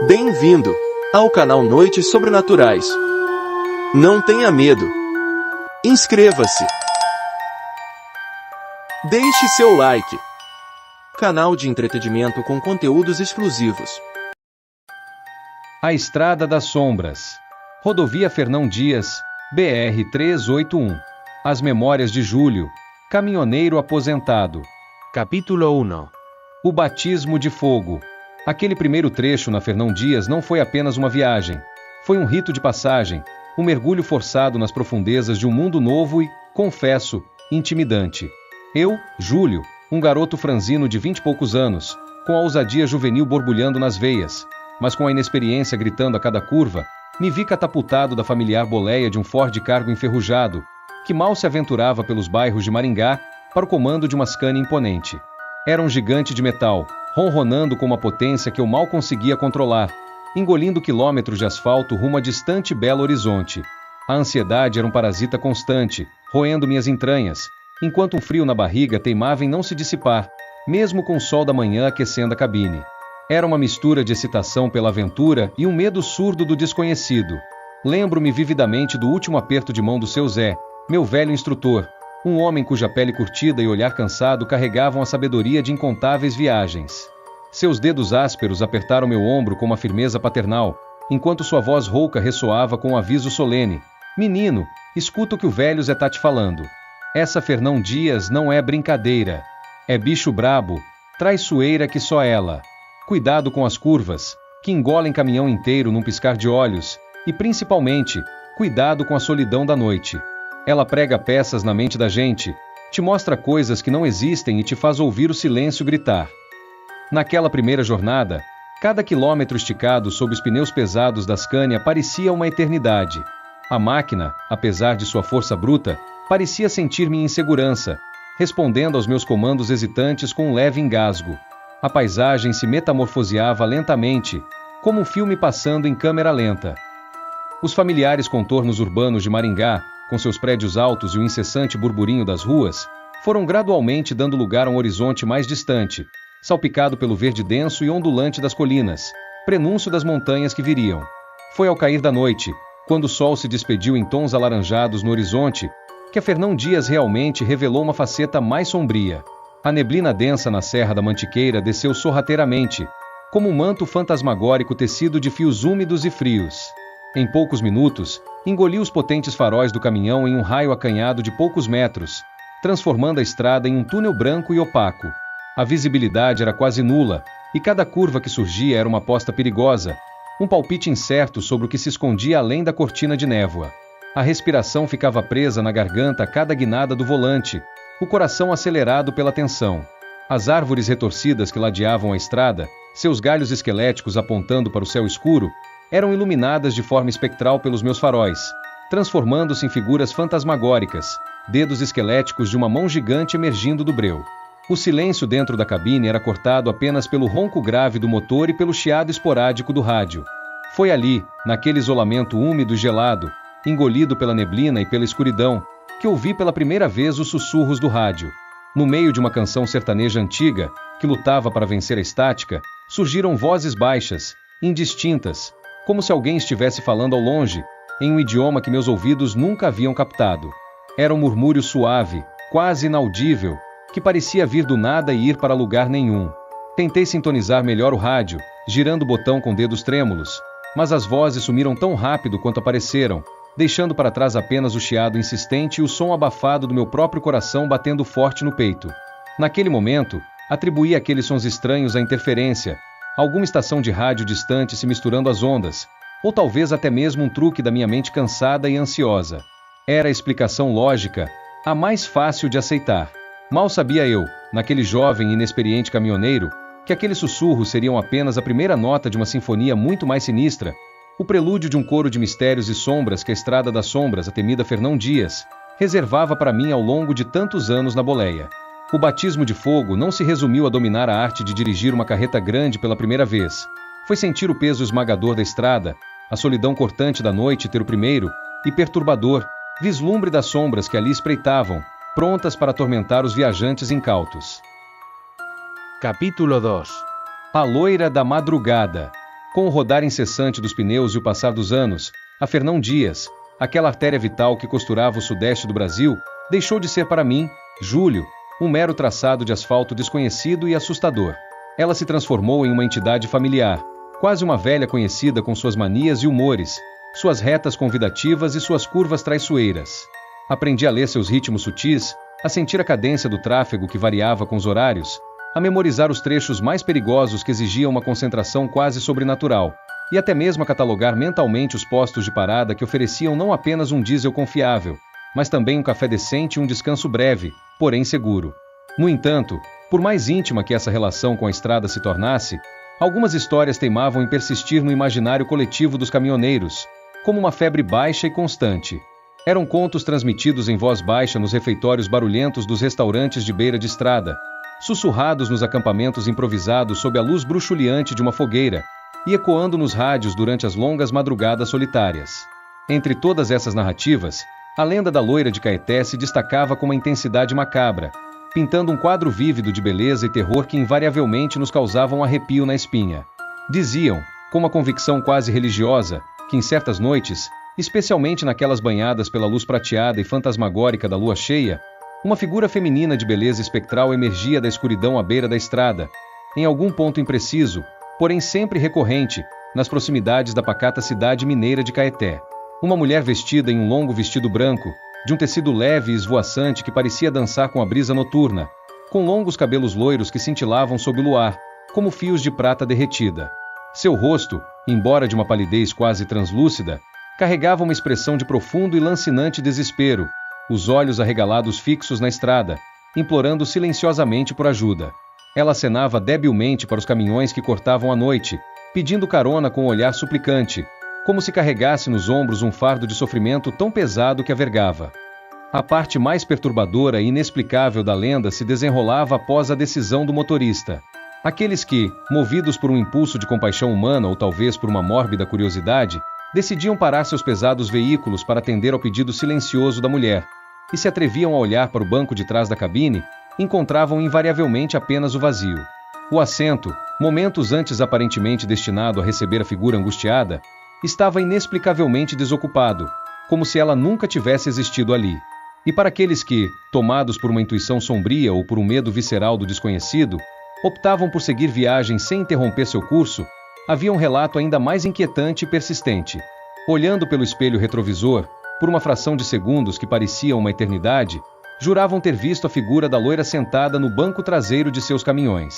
Bem-vindo ao canal Noites Sobrenaturais. Não tenha medo. Inscreva-se. Deixe seu like. Canal de entretenimento com conteúdos exclusivos. A Estrada das Sombras. Rodovia Fernão Dias, BR-381. As Memórias de Júlio, caminhoneiro aposentado. Capítulo 1. O Batismo de Fogo. Aquele primeiro trecho na Fernão Dias não foi apenas uma viagem. Foi um rito de passagem, um mergulho forçado nas profundezas de um mundo novo e, confesso, intimidante. Eu, Júlio, um garoto franzino de 20 e poucos anos, com a ousadia juvenil borbulhando nas veias, mas com a inexperiência gritando a cada curva, me vi catapultado da familiar boleia de um Ford Cargo enferrujado, que mal se aventurava pelos bairros de Maringá, para o comando de uma Scania imponente. Era um gigante de metal, ronronando com uma potência que eu mal conseguia controlar, engolindo quilômetros de asfalto rumo a distante Belo Horizonte. A ansiedade era um parasita constante, roendo minhas entranhas, enquanto um frio na barriga teimava em não se dissipar, mesmo com o sol da manhã aquecendo a cabine. Era uma mistura de excitação pela aventura e um medo surdo do desconhecido. Lembro-me vividamente do último aperto de mão do seu Zé, meu velho instrutor, um homem cuja pele curtida e olhar cansado carregavam a sabedoria de incontáveis viagens. Seus dedos ásperos apertaram meu ombro com uma firmeza paternal, enquanto sua voz rouca ressoava com um aviso solene: "Menino, escuta o que o velho Zé tá te falando. Essa Fernão Dias não é brincadeira. É bicho brabo, traiçoeira que só ela. Cuidado com as curvas, que engolem caminhão inteiro num piscar de olhos, e principalmente, cuidado com a solidão da noite. Ela prega peças na mente da gente, te mostra coisas que não existem e te faz ouvir o silêncio gritar." Naquela primeira jornada, cada quilômetro esticado sob os pneus pesados da Scania parecia uma eternidade. A máquina, apesar de sua força bruta, parecia sentir minha insegurança, respondendo aos meus comandos hesitantes com um leve engasgo. A paisagem se metamorfoseava lentamente, como um filme passando em câmera lenta. Os familiares contornos urbanos de Maringá, com seus prédios altos e o incessante burburinho das ruas, foram gradualmente dando lugar a um horizonte mais distante, salpicado pelo verde denso e ondulante das colinas, prenúncio das montanhas que viriam. Foi ao cair da noite, quando o sol se despediu em tons alaranjados no horizonte, que a Fernão Dias realmente revelou uma faceta mais sombria. A neblina densa na Serra da Mantiqueira desceu sorrateiramente, como um manto fantasmagórico tecido de fios úmidos e frios. Em poucos minutos, engoliu os potentes faróis do caminhão em um raio acanhado de poucos metros, transformando a estrada em um túnel branco e opaco. A visibilidade era quase nula, e cada curva que surgia era uma aposta perigosa, um palpite incerto sobre o que se escondia além da cortina de névoa. A respiração ficava presa na garganta a cada guinada do volante, o coração acelerado pela tensão. As árvores retorcidas que ladeavam a estrada, seus galhos esqueléticos apontando para o céu escuro, eram iluminadas de forma espectral pelos meus faróis, transformando-se em figuras fantasmagóricas, dedos esqueléticos de uma mão gigante emergindo do breu. O silêncio dentro da cabine era cortado apenas pelo ronco grave do motor e pelo chiado esporádico do rádio. Foi ali, naquele isolamento úmido e gelado, engolido pela neblina e pela escuridão, que ouvi pela primeira vez os sussurros do rádio. No meio de uma canção sertaneja antiga, que lutava para vencer a estática, surgiram vozes baixas, indistintas, como se alguém estivesse falando ao longe, em um idioma que meus ouvidos nunca haviam captado. Era um murmúrio suave, quase inaudível, que parecia vir do nada e ir para lugar nenhum. Tentei sintonizar melhor o rádio, girando o botão com dedos trêmulos, mas as vozes sumiram tão rápido quanto apareceram, deixando para trás apenas o chiado insistente e o som abafado do meu próprio coração batendo forte no peito. Naquele momento, atribuí aqueles sons estranhos à interferência, alguma estação de rádio distante se misturando às ondas, ou talvez até mesmo um truque da minha mente cansada e ansiosa. Era a explicação lógica, a mais fácil de aceitar. Mal sabia eu, naquele jovem e inexperiente caminhoneiro, que aqueles sussurros seriam apenas a primeira nota de uma sinfonia muito mais sinistra, o prelúdio de um coro de mistérios e sombras que a Estrada das Sombras, a temida Fernão Dias, reservava para mim ao longo de tantos anos na boleia. O batismo de fogo não se resumiu a dominar a arte de dirigir uma carreta grande pela primeira vez. Foi sentir o peso esmagador da estrada, a solidão cortante da noite ter o primeiro, e perturbador, vislumbre das sombras que ali espreitavam, prontas para atormentar os viajantes incautos. Capítulo 2. A Loira da Madrugada. Com o rodar incessante dos pneus e o passar dos anos, a Fernão Dias, aquela artéria vital que costurava o sudeste do Brasil, deixou de ser para mim, Júlio, um mero traçado de asfalto desconhecido e assustador. Ela se transformou em uma entidade familiar, quase uma velha conhecida com suas manias e humores, suas retas convidativas e suas curvas traiçoeiras. Aprendi a ler seus ritmos sutis, a sentir a cadência do tráfego que variava com os horários, a memorizar os trechos mais perigosos que exigiam uma concentração quase sobrenatural, e até mesmo a catalogar mentalmente os postos de parada que ofereciam não apenas um diesel confiável, mas também um café decente e um descanso breve, porém seguro. No entanto, por mais íntima que essa relação com a estrada se tornasse, algumas histórias teimavam em persistir no imaginário coletivo dos caminhoneiros, como uma febre baixa e constante. Eram contos transmitidos em voz baixa nos refeitórios barulhentos dos restaurantes de beira de estrada, sussurrados nos acampamentos improvisados sob a luz bruxuleante de uma fogueira, e ecoando nos rádios durante as longas madrugadas solitárias. Entre todas essas narrativas, a lenda da loira de Caeté se destacava com uma intensidade macabra, pintando um quadro vívido de beleza e terror que invariavelmente nos causavam arrepio na espinha. Diziam, com uma convicção quase religiosa, que em certas noites, especialmente naquelas banhadas pela luz prateada e fantasmagórica da lua cheia, uma figura feminina de beleza espectral emergia da escuridão à beira da estrada, em algum ponto impreciso, porém sempre recorrente, nas proximidades da pacata cidade mineira de Caeté. Uma mulher vestida em um longo vestido branco, de um tecido leve e esvoaçante que parecia dançar com a brisa noturna, com longos cabelos loiros que cintilavam sob o luar, como fios de prata derretida. Seu rosto, embora de uma palidez quase translúcida, carregava uma expressão de profundo e lancinante desespero, os olhos arregalados fixos na estrada, implorando silenciosamente por ajuda. Ela acenava debilmente para os caminhões que cortavam a noite, pedindo carona com um olhar suplicante, como se carregasse nos ombros um fardo de sofrimento tão pesado que a vergava. A parte mais perturbadora e inexplicável da lenda se desenrolava após a decisão do motorista. Aqueles que, movidos por um impulso de compaixão humana ou talvez por uma mórbida curiosidade, decidiam parar seus pesados veículos para atender ao pedido silencioso da mulher, e se atreviam a olhar para o banco de trás da cabine, encontravam invariavelmente apenas o vazio. O assento, momentos antes aparentemente destinado a receber a figura angustiada, estava inexplicavelmente desocupado, como se ela nunca tivesse existido ali. E para aqueles que, tomados por uma intuição sombria ou por um medo visceral do desconhecido, optavam por seguir viagem sem interromper seu curso, havia um relato ainda mais inquietante e persistente. Olhando pelo espelho retrovisor, por uma fração de segundos que parecia uma eternidade, juravam ter visto a figura da loira sentada no banco traseiro de seus caminhões.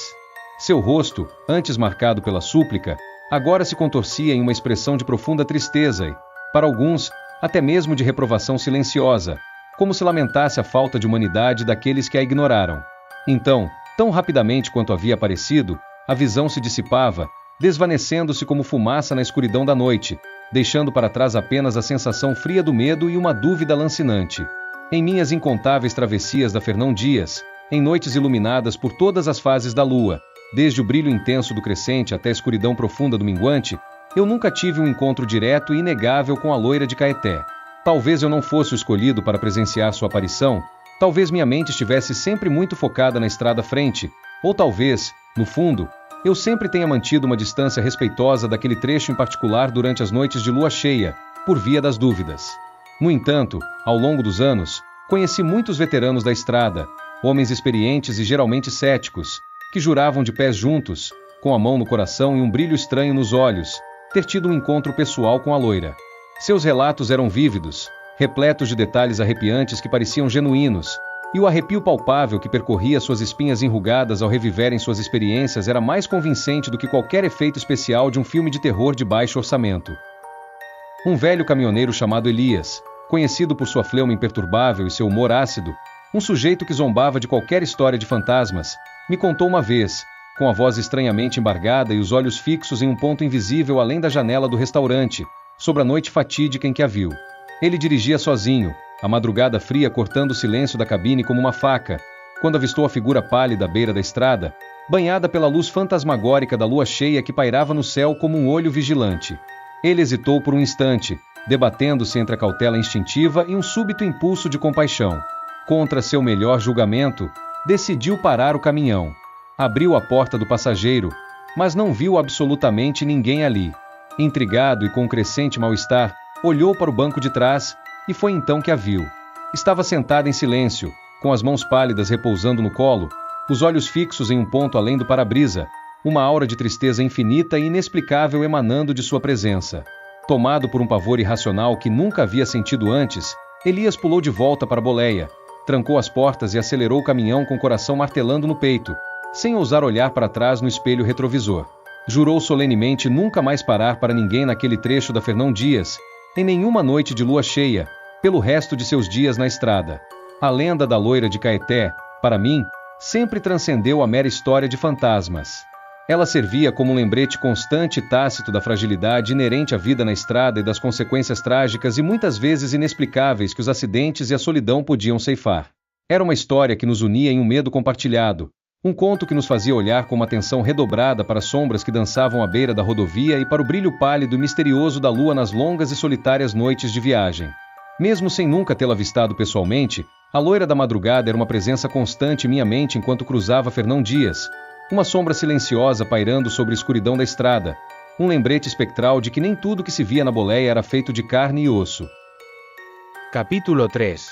Seu rosto, antes marcado pela súplica, agora se contorcia em uma expressão de profunda tristeza e, para alguns, até mesmo de reprovação silenciosa, como se lamentasse a falta de humanidade daqueles que a ignoraram. Então, tão rapidamente quanto havia aparecido, a visão se dissipava, desvanecendo-se como fumaça na escuridão da noite, deixando para trás apenas a sensação fria do medo e uma dúvida lancinante. Em minhas incontáveis travessias da Fernão Dias, em noites iluminadas por todas as fases da lua, desde o brilho intenso do crescente até a escuridão profunda do minguante, eu nunca tive um encontro direto e inegável com a loira de Caeté. Talvez eu não fosse o escolhido para presenciar sua aparição, talvez minha mente estivesse sempre muito focada na estrada à frente, ou talvez, no fundo, eu sempre tenha mantido uma distância respeitosa daquele trecho em particular durante as noites de lua cheia, por via das dúvidas. No entanto, ao longo dos anos, conheci muitos veteranos da estrada, homens experientes e geralmente céticos, que juravam de pés juntos, com a mão no coração e um brilho estranho nos olhos, ter tido um encontro pessoal com a loira. Seus relatos eram vívidos, repletos de detalhes arrepiantes que pareciam genuínos, e o arrepio palpável que percorria suas espinhas enrugadas ao reviverem suas experiências era mais convincente do que qualquer efeito especial de um filme de terror de baixo orçamento. Um velho caminhoneiro chamado Elias, conhecido por sua fleuma imperturbável e seu humor ácido, um sujeito que zombava de qualquer história de fantasmas, me contou uma vez, com a voz estranhamente embargada e os olhos fixos em um ponto invisível além da janela do restaurante, sobre a noite fatídica em que a viu. Ele dirigia sozinho, a madrugada fria cortando o silêncio da cabine como uma faca, quando avistou a figura pálida à beira da estrada, banhada pela luz fantasmagórica da lua cheia que pairava no céu como um olho vigilante. Ele hesitou por um instante, debatendo-se entre a cautela instintiva e um súbito impulso de compaixão. Contra seu melhor julgamento, decidiu parar o caminhão. Abriu a porta do passageiro, mas não viu absolutamente ninguém ali. Intrigado e com um crescente mal-estar, olhou para o banco de trás, e foi então que a viu. Estava sentada em silêncio, com as mãos pálidas repousando no colo, os olhos fixos em um ponto além do para-brisa, uma aura de tristeza infinita e inexplicável emanando de sua presença. Tomado por um pavor irracional que nunca havia sentido antes, Elias pulou de volta para a boleia, trancou as portas e acelerou o caminhão com o coração martelando no peito, sem ousar olhar para trás no espelho retrovisor. Jurou solenemente nunca mais parar para ninguém naquele trecho da Fernão Dias, em nenhuma noite de lua cheia, pelo resto de seus dias na estrada. A lenda da loira de Caeté, para mim, sempre transcendeu a mera história de fantasmas. Ela servia como um lembrete constante e tácito da fragilidade inerente à vida na estrada e das consequências trágicas e muitas vezes inexplicáveis que os acidentes e a solidão podiam ceifar. Era uma história que nos unia em um medo compartilhado, um conto que nos fazia olhar com uma atenção redobrada para as sombras que dançavam à beira da rodovia e para o brilho pálido e misterioso da lua nas longas e solitárias noites de viagem. Mesmo sem nunca tê-la avistado pessoalmente, a loira da madrugada era uma presença constante em minha mente enquanto cruzava Fernão Dias, uma sombra silenciosa pairando sobre a escuridão da estrada, um lembrete espectral de que nem tudo que se via na boleia era feito de carne e osso. Capítulo 3.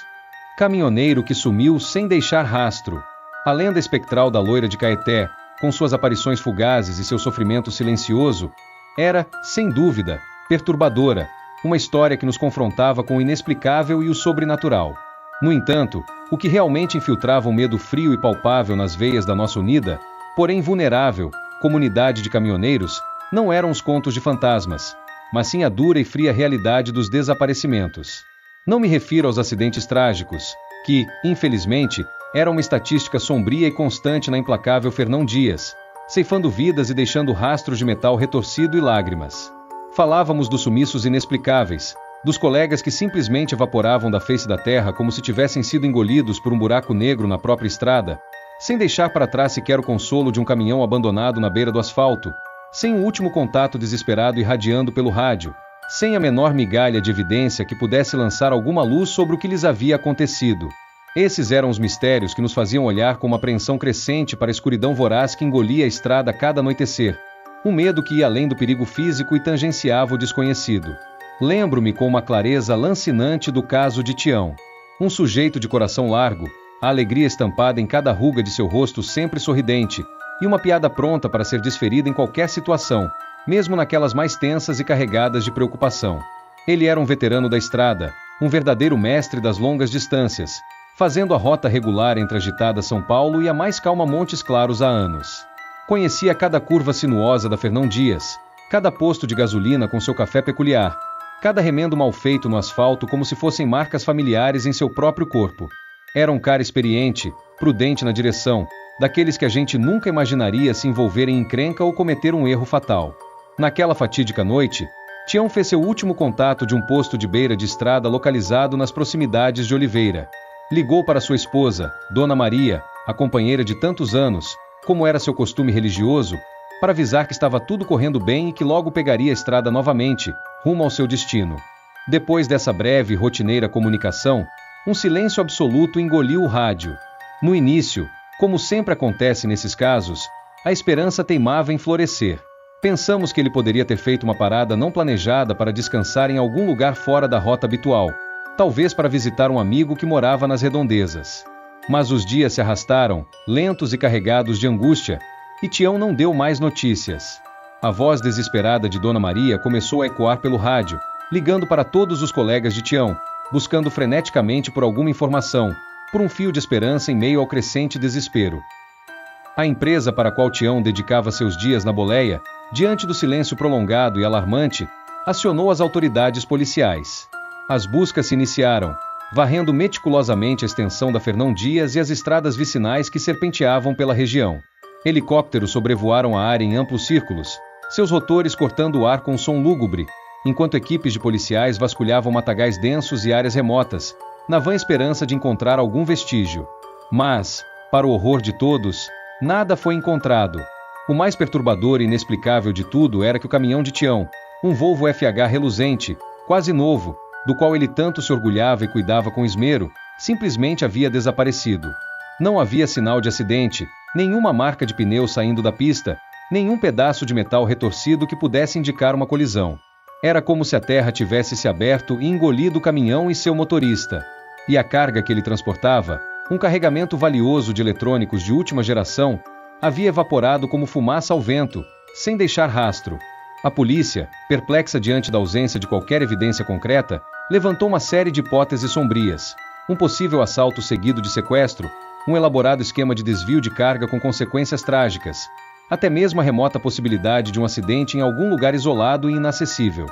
Caminhoneiro que sumiu sem deixar rastro. A lenda espectral da loira de Caeté, com suas aparições fugazes e seu sofrimento silencioso, era, sem dúvida, perturbadora, uma história que nos confrontava com o inexplicável e o sobrenatural. No entanto, o que realmente infiltrava um medo frio e palpável nas veias da nossa unida, porém vulnerável, comunidade de caminhoneiros, não eram os contos de fantasmas, mas sim a dura e fria realidade dos desaparecimentos. Não me refiro aos acidentes trágicos, que, infelizmente, eram uma estatística sombria e constante na implacável Fernão Dias, ceifando vidas e deixando rastros de metal retorcido e lágrimas. Falávamos dos sumiços inexplicáveis, dos colegas que simplesmente evaporavam da face da terra como se tivessem sido engolidos por um buraco negro na própria estrada, sem deixar para trás sequer o consolo de um caminhão abandonado na beira do asfalto, sem o último contato desesperado irradiando pelo rádio, sem a menor migalha de evidência que pudesse lançar alguma luz sobre o que lhes havia acontecido. Esses eram os mistérios que nos faziam olhar com uma apreensão crescente para a escuridão voraz que engolia a estrada a cada anoitecer, um medo que ia além do perigo físico e tangenciava o desconhecido. Lembro-me com uma clareza lancinante do caso de Tião, um sujeito de coração largo, a alegria estampada em cada ruga de seu rosto sempre sorridente, e uma piada pronta para ser desferida em qualquer situação, mesmo naquelas mais tensas e carregadas de preocupação. Ele era um veterano da estrada, um verdadeiro mestre das longas distâncias, fazendo a rota regular entre a agitada São Paulo e a mais calma Montes Claros há anos. Conhecia cada curva sinuosa da Fernão Dias, cada posto de gasolina com seu café peculiar, cada remendo mal feito no asfalto como se fossem marcas familiares em seu próprio corpo. Era um cara experiente, prudente na direção, daqueles que a gente nunca imaginaria se envolver em encrenca ou cometer um erro fatal. Naquela fatídica noite, Tião fez seu último contato de um posto de beira de estrada localizado nas proximidades de Oliveira. Ligou para sua esposa, Dona Maria, a companheira de tantos anos, como era seu costume religioso, para avisar que estava tudo correndo bem e que logo pegaria a estrada novamente, rumo ao seu destino. Depois dessa breve e rotineira comunicação, um silêncio absoluto engoliu o rádio. No início, como sempre acontece nesses casos, a esperança teimava em florescer. Pensamos que ele poderia ter feito uma parada não planejada para descansar em algum lugar fora da rota habitual, talvez para visitar um amigo que morava nas redondezas. Mas os dias se arrastaram, lentos e carregados de angústia, e Tião não deu mais notícias. A voz desesperada de Dona Maria começou a ecoar pelo rádio, ligando para todos os colegas de Tião, buscando freneticamente por alguma informação, por um fio de esperança em meio ao crescente desespero. A empresa para a qual Tião dedicava seus dias na boleia, diante do silêncio prolongado e alarmante, acionou as autoridades policiais. As buscas se iniciaram, varrendo meticulosamente a extensão da Fernão Dias e as estradas vicinais que serpenteavam pela região. Helicópteros sobrevoaram a área em amplos círculos, seus rotores cortando o ar com um som lúgubre, enquanto equipes de policiais vasculhavam matagais densos e áreas remotas, na vã esperança de encontrar algum vestígio. Mas, para o horror de todos, nada foi encontrado. O mais perturbador e inexplicável de tudo era que o caminhão de Tião, um Volvo FH reluzente, quase novo, do qual ele tanto se orgulhava e cuidava com esmero, simplesmente havia desaparecido. Não havia sinal de acidente, nenhuma marca de pneu saindo da pista, Nenhum pedaço de metal retorcido que pudesse indicar uma colisão. Era como se a terra tivesse se aberto e engolido o caminhão e seu motorista. E a carga que ele transportava, um carregamento valioso de eletrônicos de última geração, havia evaporado como fumaça ao vento, sem deixar rastro. A polícia, perplexa diante da ausência de qualquer evidência concreta, levantou uma série de hipóteses sombrias. Um possível assalto seguido de sequestro, um elaborado esquema de desvio de carga com consequências trágicas, até mesmo a remota possibilidade de um acidente em algum lugar isolado e inacessível.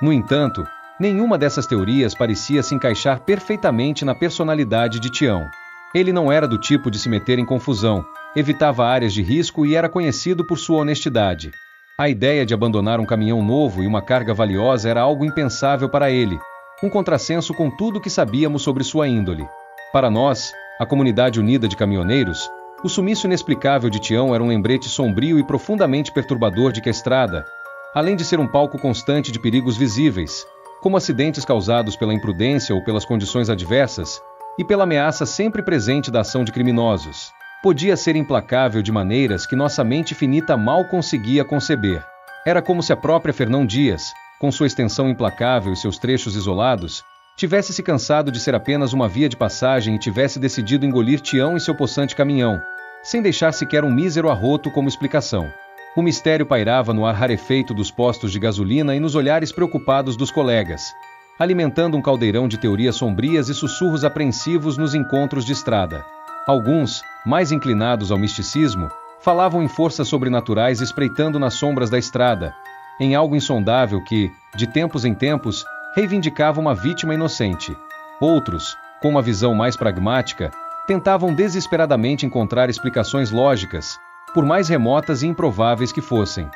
No entanto, nenhuma dessas teorias parecia se encaixar perfeitamente na personalidade de Tião. Ele não era do tipo de se meter em confusão, evitava áreas de risco e era conhecido por sua honestidade. A ideia de abandonar um caminhão novo e uma carga valiosa era algo impensável para ele, um contrassenso com tudo o que sabíamos sobre sua índole. Para nós, a comunidade unida de caminhoneiros, o sumiço inexplicável de Tião era um lembrete sombrio e profundamente perturbador de que a estrada, além de ser um palco constante de perigos visíveis, como acidentes causados pela imprudência ou pelas condições adversas, e pela ameaça sempre presente da ação de criminosos, podia ser implacável de maneiras que nossa mente finita mal conseguia conceber. Era como se a própria Fernão Dias, com sua extensão implacável e seus trechos isolados, tivesse se cansado de ser apenas uma via de passagem e tivesse decidido engolir Tião e seu possante caminhão, sem deixar sequer um mísero arroto como explicação. O mistério pairava no ar rarefeito dos postos de gasolina e nos olhares preocupados dos colegas, alimentando um caldeirão de teorias sombrias e sussurros apreensivos nos encontros de estrada. Alguns, mais inclinados ao misticismo, falavam em forças sobrenaturais espreitando nas sombras da estrada, em algo insondável que, de tempos em tempos, reivindicava uma vítima inocente. Outros, com uma visão mais pragmática, tentavam desesperadamente encontrar explicações lógicas, por mais remotas e improváveis que fossem.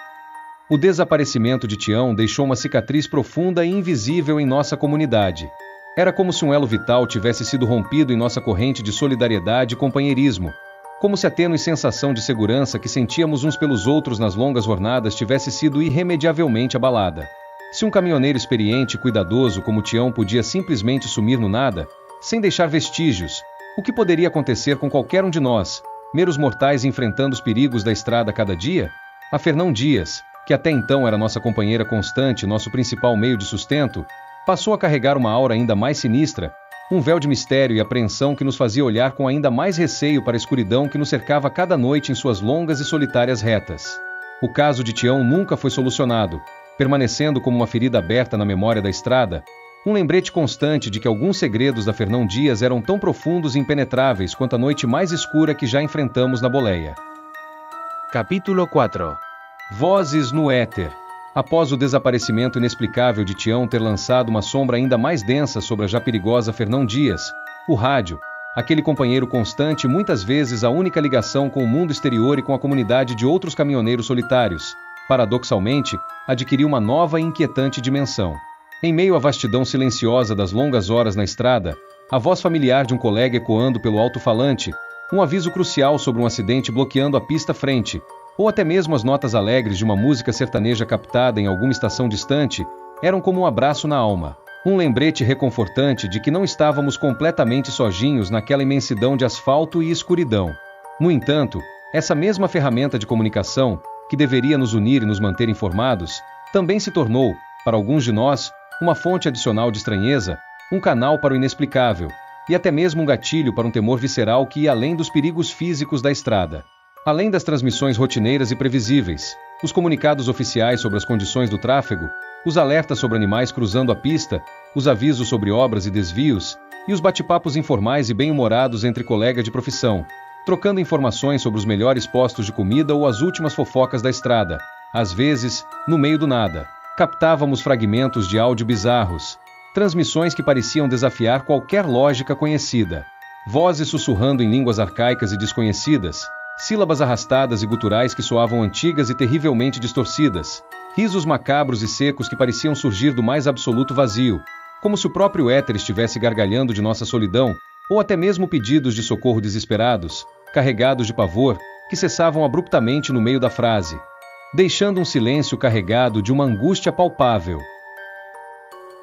O desaparecimento de Tião deixou uma cicatriz profunda e invisível em nossa comunidade. Era como se um elo vital tivesse sido rompido em nossa corrente de solidariedade e companheirismo, como se a tênue sensação de segurança que sentíamos uns pelos outros nas longas jornadas tivesse sido irremediavelmente abalada. Se um caminhoneiro experiente e cuidadoso como Tião podia simplesmente sumir no nada, sem deixar vestígios, o que poderia acontecer com qualquer um de nós, meros mortais enfrentando os perigos da estrada a cada dia? A Fernão Dias, que até então era nossa companheira constante e nosso principal meio de sustento, passou a carregar uma aura ainda mais sinistra, um véu de mistério e apreensão que nos fazia olhar com ainda mais receio para a escuridão que nos cercava cada noite em suas longas e solitárias retas. O caso de Tião nunca foi solucionado, permanecendo como uma ferida aberta na memória da estrada, um lembrete constante de que alguns segredos da Fernão Dias eram tão profundos e impenetráveis quanto a noite mais escura que já enfrentamos na boleia. Capítulo 4. Vozes no éter. Após o desaparecimento inexplicável de Tião ter lançado uma sombra ainda mais densa sobre a já perigosa Fernão Dias, o rádio, aquele companheiro constante e muitas vezes a única ligação com o mundo exterior e com a comunidade de outros caminhoneiros solitários, paradoxalmente, adquiriu uma nova e inquietante dimensão. Em meio à vastidão silenciosa das longas horas na estrada, a voz familiar de um colega ecoando pelo alto-falante, um aviso crucial sobre um acidente bloqueando a pista frente, ou até mesmo as notas alegres de uma música sertaneja captada em alguma estação distante, eram como um abraço na alma, um lembrete reconfortante de que não estávamos completamente sozinhos naquela imensidão de asfalto e escuridão. No entanto, essa mesma ferramenta de comunicação, que deveria nos unir e nos manter informados, também se tornou, para alguns de nós, uma fonte adicional de estranheza, um canal para o inexplicável, e até mesmo um gatilho para um temor visceral que ia além dos perigos físicos da estrada. Além das transmissões rotineiras e previsíveis, os comunicados oficiais sobre as condições do tráfego, os alertas sobre animais cruzando a pista, os avisos sobre obras e desvios, e os bate-papos informais e bem-humorados entre colegas de profissão, trocando informações sobre os melhores postos de comida ou as últimas fofocas da estrada. Às vezes, no meio do nada, captávamos fragmentos de áudio bizarros, transmissões que pareciam desafiar qualquer lógica conhecida, vozes sussurrando em línguas arcaicas e desconhecidas, sílabas arrastadas e guturais que soavam antigas e terrivelmente distorcidas, risos macabros e secos que pareciam surgir do mais absoluto vazio, como se o próprio éter estivesse gargalhando de nossa solidão, ou até mesmo pedidos de socorro desesperados, carregados de pavor, que cessavam abruptamente no meio da frase, deixando um silêncio carregado de uma angústia palpável.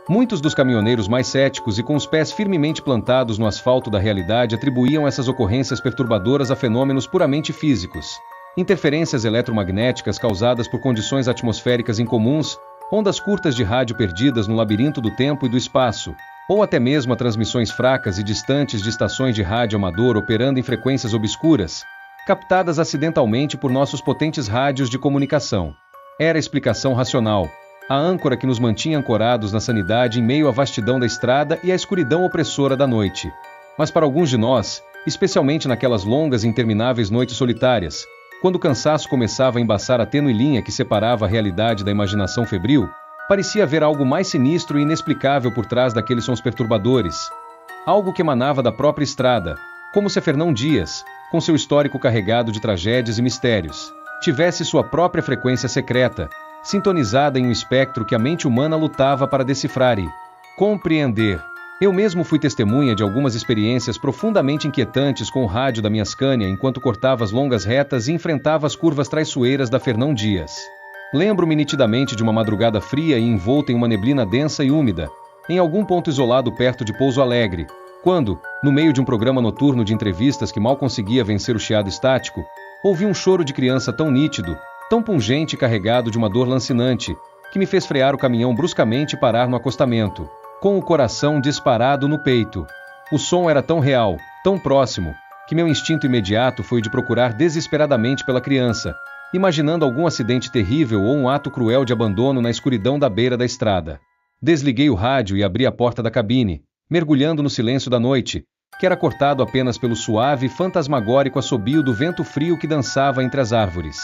Muitos dos caminhoneiros mais céticos e com os pés firmemente plantados no asfalto da realidade atribuíam essas ocorrências perturbadoras a fenômenos puramente físicos. Interferências eletromagnéticas causadas por condições atmosféricas incomuns, ondas curtas de rádio perdidas no labirinto do tempo e do espaço, ou até mesmo a transmissões fracas e distantes de estações de rádio amador operando em frequências obscuras, captadas acidentalmente por nossos potentes rádios de comunicação. Era a explicação racional, a âncora que nos mantinha ancorados na sanidade em meio à vastidão da estrada e à escuridão opressora da noite. Mas para alguns de nós, especialmente naquelas longas e intermináveis noites solitárias, quando o cansaço começava a embaçar a tênue linha que separava a realidade da imaginação febril, parecia haver algo mais sinistro e inexplicável por trás daqueles sons perturbadores. Algo que emanava da própria estrada, como se a Fernão Dias, com seu histórico carregado de tragédias e mistérios, tivesse sua própria frequência secreta, sintonizada em um espectro que a mente humana lutava para decifrar e compreender. Eu mesmo fui testemunha de algumas experiências profundamente inquietantes com o rádio da minha Scania enquanto cortava as longas retas e enfrentava as curvas traiçoeiras da Fernão Dias. Lembro-me nitidamente de uma madrugada fria e envolta em uma neblina densa e úmida, em algum ponto isolado perto de Pouso Alegre, quando, no meio de um programa noturno de entrevistas que mal conseguia vencer o chiado estático, ouvi um choro de criança tão nítido, tão pungente e carregado de uma dor lancinante, que me fez frear o caminhão bruscamente e parar no acostamento, com o coração disparado no peito. O som era tão real, tão próximo, que meu instinto imediato foi de procurar desesperadamente pela criança, imaginando algum acidente terrível ou um ato cruel de abandono na escuridão da beira da estrada. Desliguei o rádio e abri a porta da cabine, mergulhando no silêncio da noite, que era cortado apenas pelo suave e fantasmagórico assobio do vento frio que dançava entre as árvores.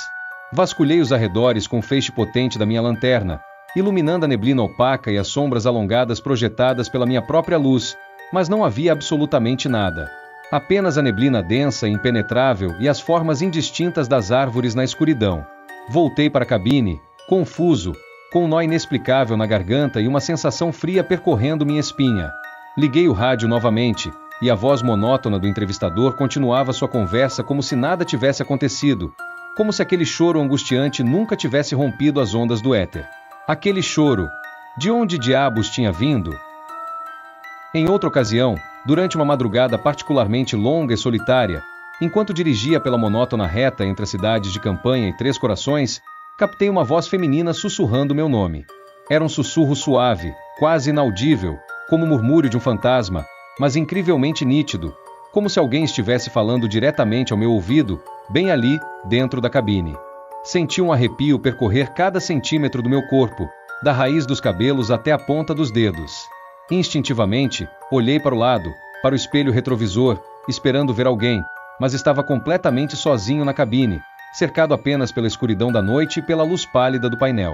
Vasculhei os arredores com o feixe potente da minha lanterna, iluminando a neblina opaca e as sombras alongadas projetadas pela minha própria luz, mas não havia absolutamente nada. Apenas a neblina densa e impenetrável e as formas indistintas das árvores na escuridão. Voltei para a cabine, confuso, com um nó inexplicável na garganta e uma sensação fria percorrendo minha espinha. Liguei o rádio novamente, e a voz monótona do entrevistador continuava sua conversa como se nada tivesse acontecido, como se aquele choro angustiante nunca tivesse rompido as ondas do éter. Aquele choro, de onde diabos tinha vindo? Em outra ocasião, durante uma madrugada particularmente longa e solitária, enquanto dirigia pela monótona reta entre as cidades de Campanha e Três Corações, captei uma voz feminina sussurrando meu nome. Era um sussurro suave, quase inaudível, como o murmúrio de um fantasma, mas incrivelmente nítido, como se alguém estivesse falando diretamente ao meu ouvido, bem ali, dentro da cabine. Senti um arrepio percorrer cada centímetro do meu corpo, da raiz dos cabelos até a ponta dos dedos. Instintivamente, olhei para o lado, para o espelho retrovisor, esperando ver alguém, mas estava completamente sozinho na cabine, cercado apenas pela escuridão da noite e pela luz pálida do painel.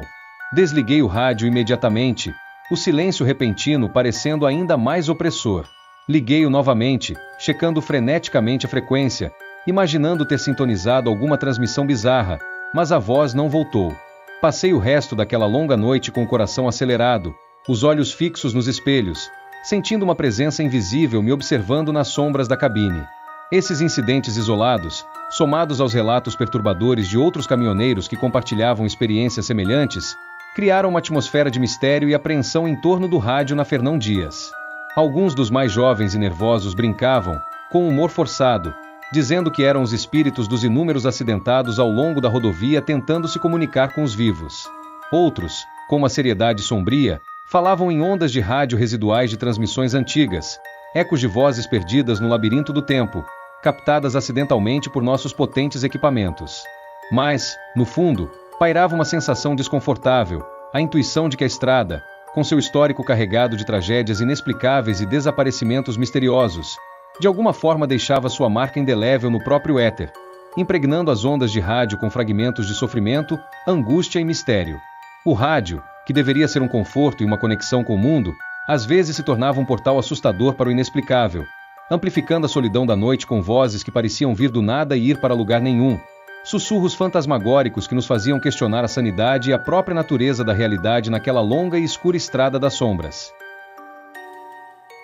Desliguei o rádio imediatamente, o silêncio repentino parecendo ainda mais opressor. Liguei-o novamente, checando freneticamente a frequência, imaginando ter sintonizado alguma transmissão bizarra, mas a voz não voltou. Passei o resto daquela longa noite com o coração acelerado, os olhos fixos nos espelhos, sentindo uma presença invisível me observando nas sombras da cabine. Esses incidentes isolados, somados aos relatos perturbadores de outros caminhoneiros que compartilhavam experiências semelhantes, criaram uma atmosfera de mistério e apreensão em torno do rádio na Fernão Dias. Alguns dos mais jovens e nervosos brincavam, com humor forçado, dizendo que eram os espíritos dos inúmeros acidentados ao longo da rodovia tentando se comunicar com os vivos. Outros, com uma seriedade sombria, falavam em ondas de rádio residuais de transmissões antigas, ecos de vozes perdidas no labirinto do tempo, captadas acidentalmente por nossos potentes equipamentos. Mas, no fundo, pairava uma sensação desconfortável, a intuição de que a estrada, com seu histórico carregado de tragédias inexplicáveis e desaparecimentos misteriosos, de alguma forma deixava sua marca indelével no próprio éter, impregnando as ondas de rádio com fragmentos de sofrimento, angústia e mistério. O rádio, que deveria ser um conforto e uma conexão com o mundo, às vezes se tornava um portal assustador para o inexplicável, amplificando a solidão da noite com vozes que pareciam vir do nada e ir para lugar nenhum, sussurros fantasmagóricos que nos faziam questionar a sanidade e a própria natureza da realidade naquela longa e escura estrada das sombras.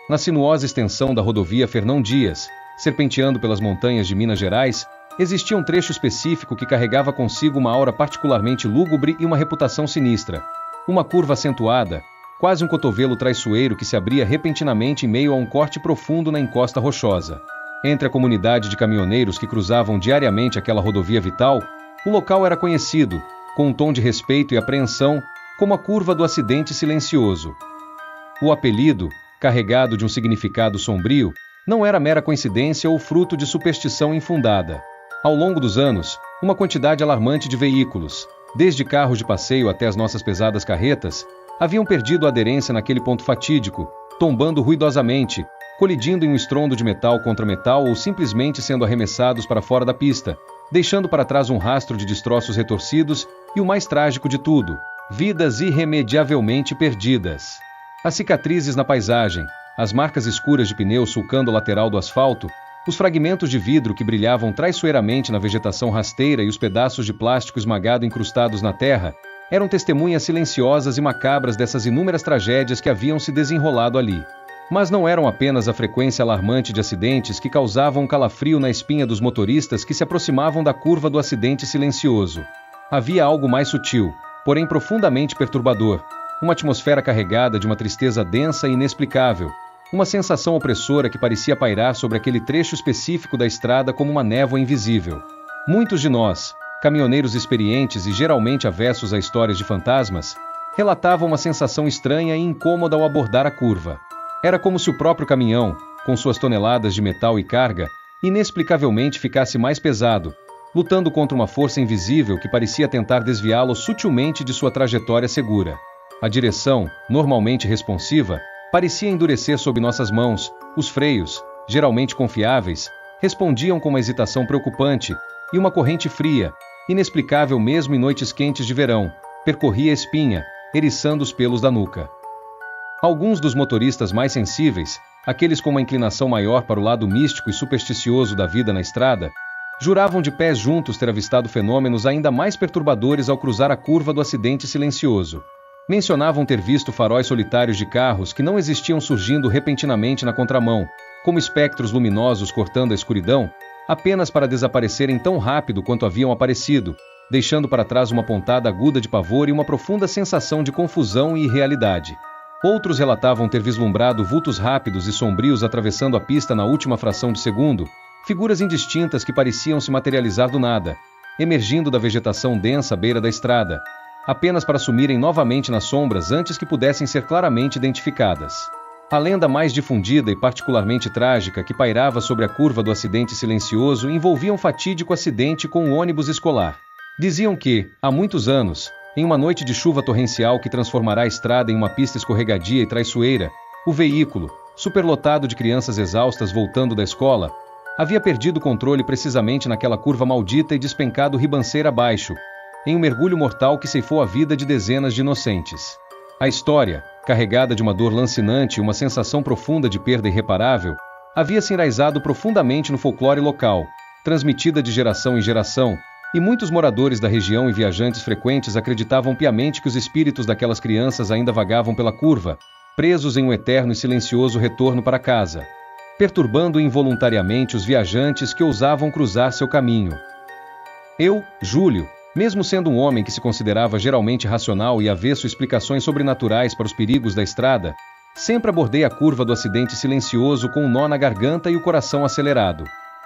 Na sinuosa extensão da rodovia Fernão Dias, serpenteando pelas montanhas de Minas Gerais, existia um trecho específico que carregava consigo uma aura particularmente lúgubre e uma reputação sinistra. Uma curva acentuada, quase um cotovelo traiçoeiro que se abria repentinamente em meio a um corte profundo na encosta rochosa. Entre a comunidade de caminhoneiros que cruzavam diariamente aquela rodovia vital, O local era conhecido, com um tom de respeito e apreensão, como a curva do acidente silencioso. O apelido, carregado de um significado sombrio, não era mera coincidência ou fruto de superstição infundada. Ao longo dos anos, uma quantidade alarmante de veículos, desde carros de passeio até as nossas pesadas carretas, haviam perdido a aderência naquele ponto fatídico, tombando ruidosamente, colidindo em um estrondo de metal contra metal ou simplesmente sendo arremessados para fora da pista, deixando para trás um rastro de destroços retorcidos e o mais trágico de tudo, vidas irremediavelmente perdidas. As cicatrizes na paisagem, as marcas escuras de pneus sulcando o lateral do asfalto, os fragmentos de vidro que brilhavam traiçoeiramente na vegetação rasteira e os pedaços de plástico esmagado incrustados na terra, eram testemunhas silenciosas e macabras dessas inúmeras tragédias que haviam se desenrolado ali. Mas não eram apenas a frequência alarmante de acidentes que causavam um calafrio na espinha dos motoristas que se aproximavam da curva do acidente silencioso. Havia algo mais sutil, porém profundamente perturbador, uma atmosfera carregada de uma tristeza densa e inexplicável, uma sensação opressora que parecia pairar sobre aquele trecho específico da estrada como uma névoa invisível. Muitos de nós, caminhoneiros experientes e geralmente avessos a histórias de fantasmas, relatavam uma sensação estranha e incômoda ao abordar a curva. Era como se o próprio caminhão, com suas toneladas de metal e carga, inexplicavelmente ficasse mais pesado, lutando contra uma força invisível que parecia tentar desviá-lo sutilmente de sua trajetória segura. A direção, normalmente responsiva, parecia endurecer sob nossas mãos. Os freios, geralmente confiáveis, respondiam com uma hesitação preocupante, e uma corrente fria, inexplicável mesmo em noites quentes de verão, percorria a espinha, eriçando os pelos da nuca. Alguns dos motoristas mais sensíveis, aqueles com uma inclinação maior para o lado místico e supersticioso da vida na estrada, juravam de pés juntos ter avistado fenômenos ainda mais perturbadores ao cruzar a curva do acidente silencioso. Mencionavam ter visto faróis solitários de carros que não existiam surgindo repentinamente na contramão, como espectros luminosos cortando a escuridão, apenas para desaparecerem tão rápido quanto haviam aparecido, deixando para trás uma pontada aguda de pavor e uma profunda sensação de confusão e irrealidade. Outros relatavam ter vislumbrado vultos rápidos e sombrios atravessando a pista na última fração de segundo, figuras indistintas que pareciam se materializar do nada, emergindo da vegetação densa à beira da estrada, apenas para sumirem novamente nas sombras antes que pudessem ser claramente identificadas. A lenda mais difundida e particularmente trágica que pairava sobre a curva do acidente silencioso envolvia um fatídico acidente com um ônibus escolar. Diziam que, há muitos anos, em uma noite de chuva torrencial que transformará a estrada em uma pista escorregadia e traiçoeira, o veículo, superlotado de crianças exaustas voltando da escola, havia perdido o controle precisamente naquela curva maldita e despencado ribanceira abaixo, em um mergulho mortal que ceifou a vida de dezenas de inocentes. A história, carregada de uma dor lancinante e uma sensação profunda de perda irreparável, havia se enraizado profundamente no folclore local, transmitida de geração em geração, e muitos moradores da região e viajantes frequentes acreditavam piamente que os espíritos daquelas crianças ainda vagavam pela curva, presos em um eterno e silencioso retorno para casa, perturbando involuntariamente os viajantes que ousavam cruzar seu caminho. Eu, Júlio, mesmo sendo um homem que se considerava geralmente racional e avesso a explicações sobrenaturais para os perigos da estrada, sempre abordei a curva do acidente silencioso com um nó na garganta e o coração acelerado.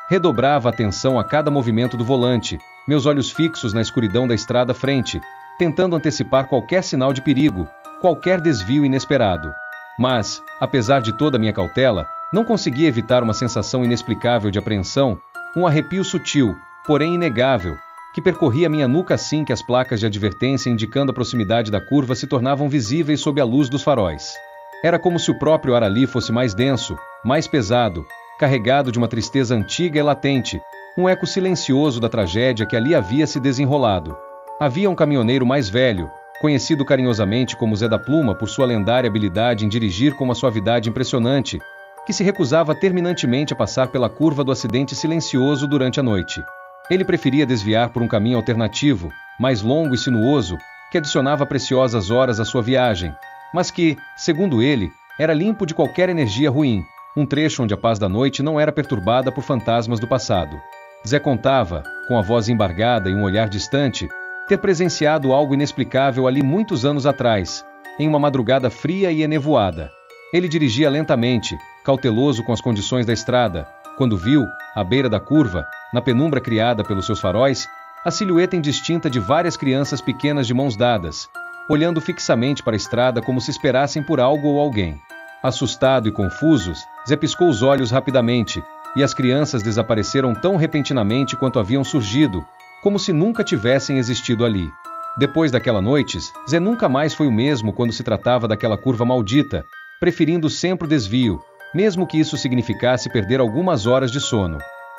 Redobrava a atenção a cada movimento do volante, meus olhos fixos na escuridão da estrada à frente, tentando antecipar qualquer sinal de perigo, qualquer desvio inesperado. Mas, apesar de toda a minha cautela, não conseguia evitar uma sensação inexplicável de apreensão, um arrepio sutil, porém inegável, que percorria minha nuca assim que as placas de advertência indicando a proximidade da curva se tornavam visíveis sob a luz dos faróis. Era como se o próprio ar ali fosse mais denso, mais pesado, carregado de uma tristeza antiga e latente, um eco silencioso da tragédia que ali havia se desenrolado. Havia um caminhoneiro mais velho, conhecido carinhosamente como Zé da Pluma por sua lendária habilidade em dirigir com uma suavidade impressionante, que se recusava terminantemente a passar pela curva do acidente silencioso durante a noite. Ele preferia desviar por um caminho alternativo, mais longo e sinuoso, que adicionava preciosas horas à sua viagem, mas que, segundo ele, era limpo de qualquer energia ruim, um trecho onde a paz da noite não era perturbada por fantasmas do passado. Zé contava, com a voz embargada e um olhar distante, ter presenciado algo inexplicável ali muitos anos atrás, em uma madrugada fria e enevoada. Ele dirigia lentamente, cauteloso com as condições da estrada, quando viu, à beira da curva, na penumbra criada pelos seus faróis, a silhueta indistinta de várias crianças pequenas de mãos dadas, olhando fixamente para a estrada como se esperassem por algo ou alguém. Assustado e confuso, Zé piscou os olhos rapidamente, e as crianças desapareceram tão repentinamente quanto haviam surgido, como se nunca tivessem existido ali. Depois daquela noite, Zé nunca mais foi o mesmo quando se tratava daquela curva maldita, preferindo sempre o desvio, mesmo que isso significasse perder algumas horas de sono.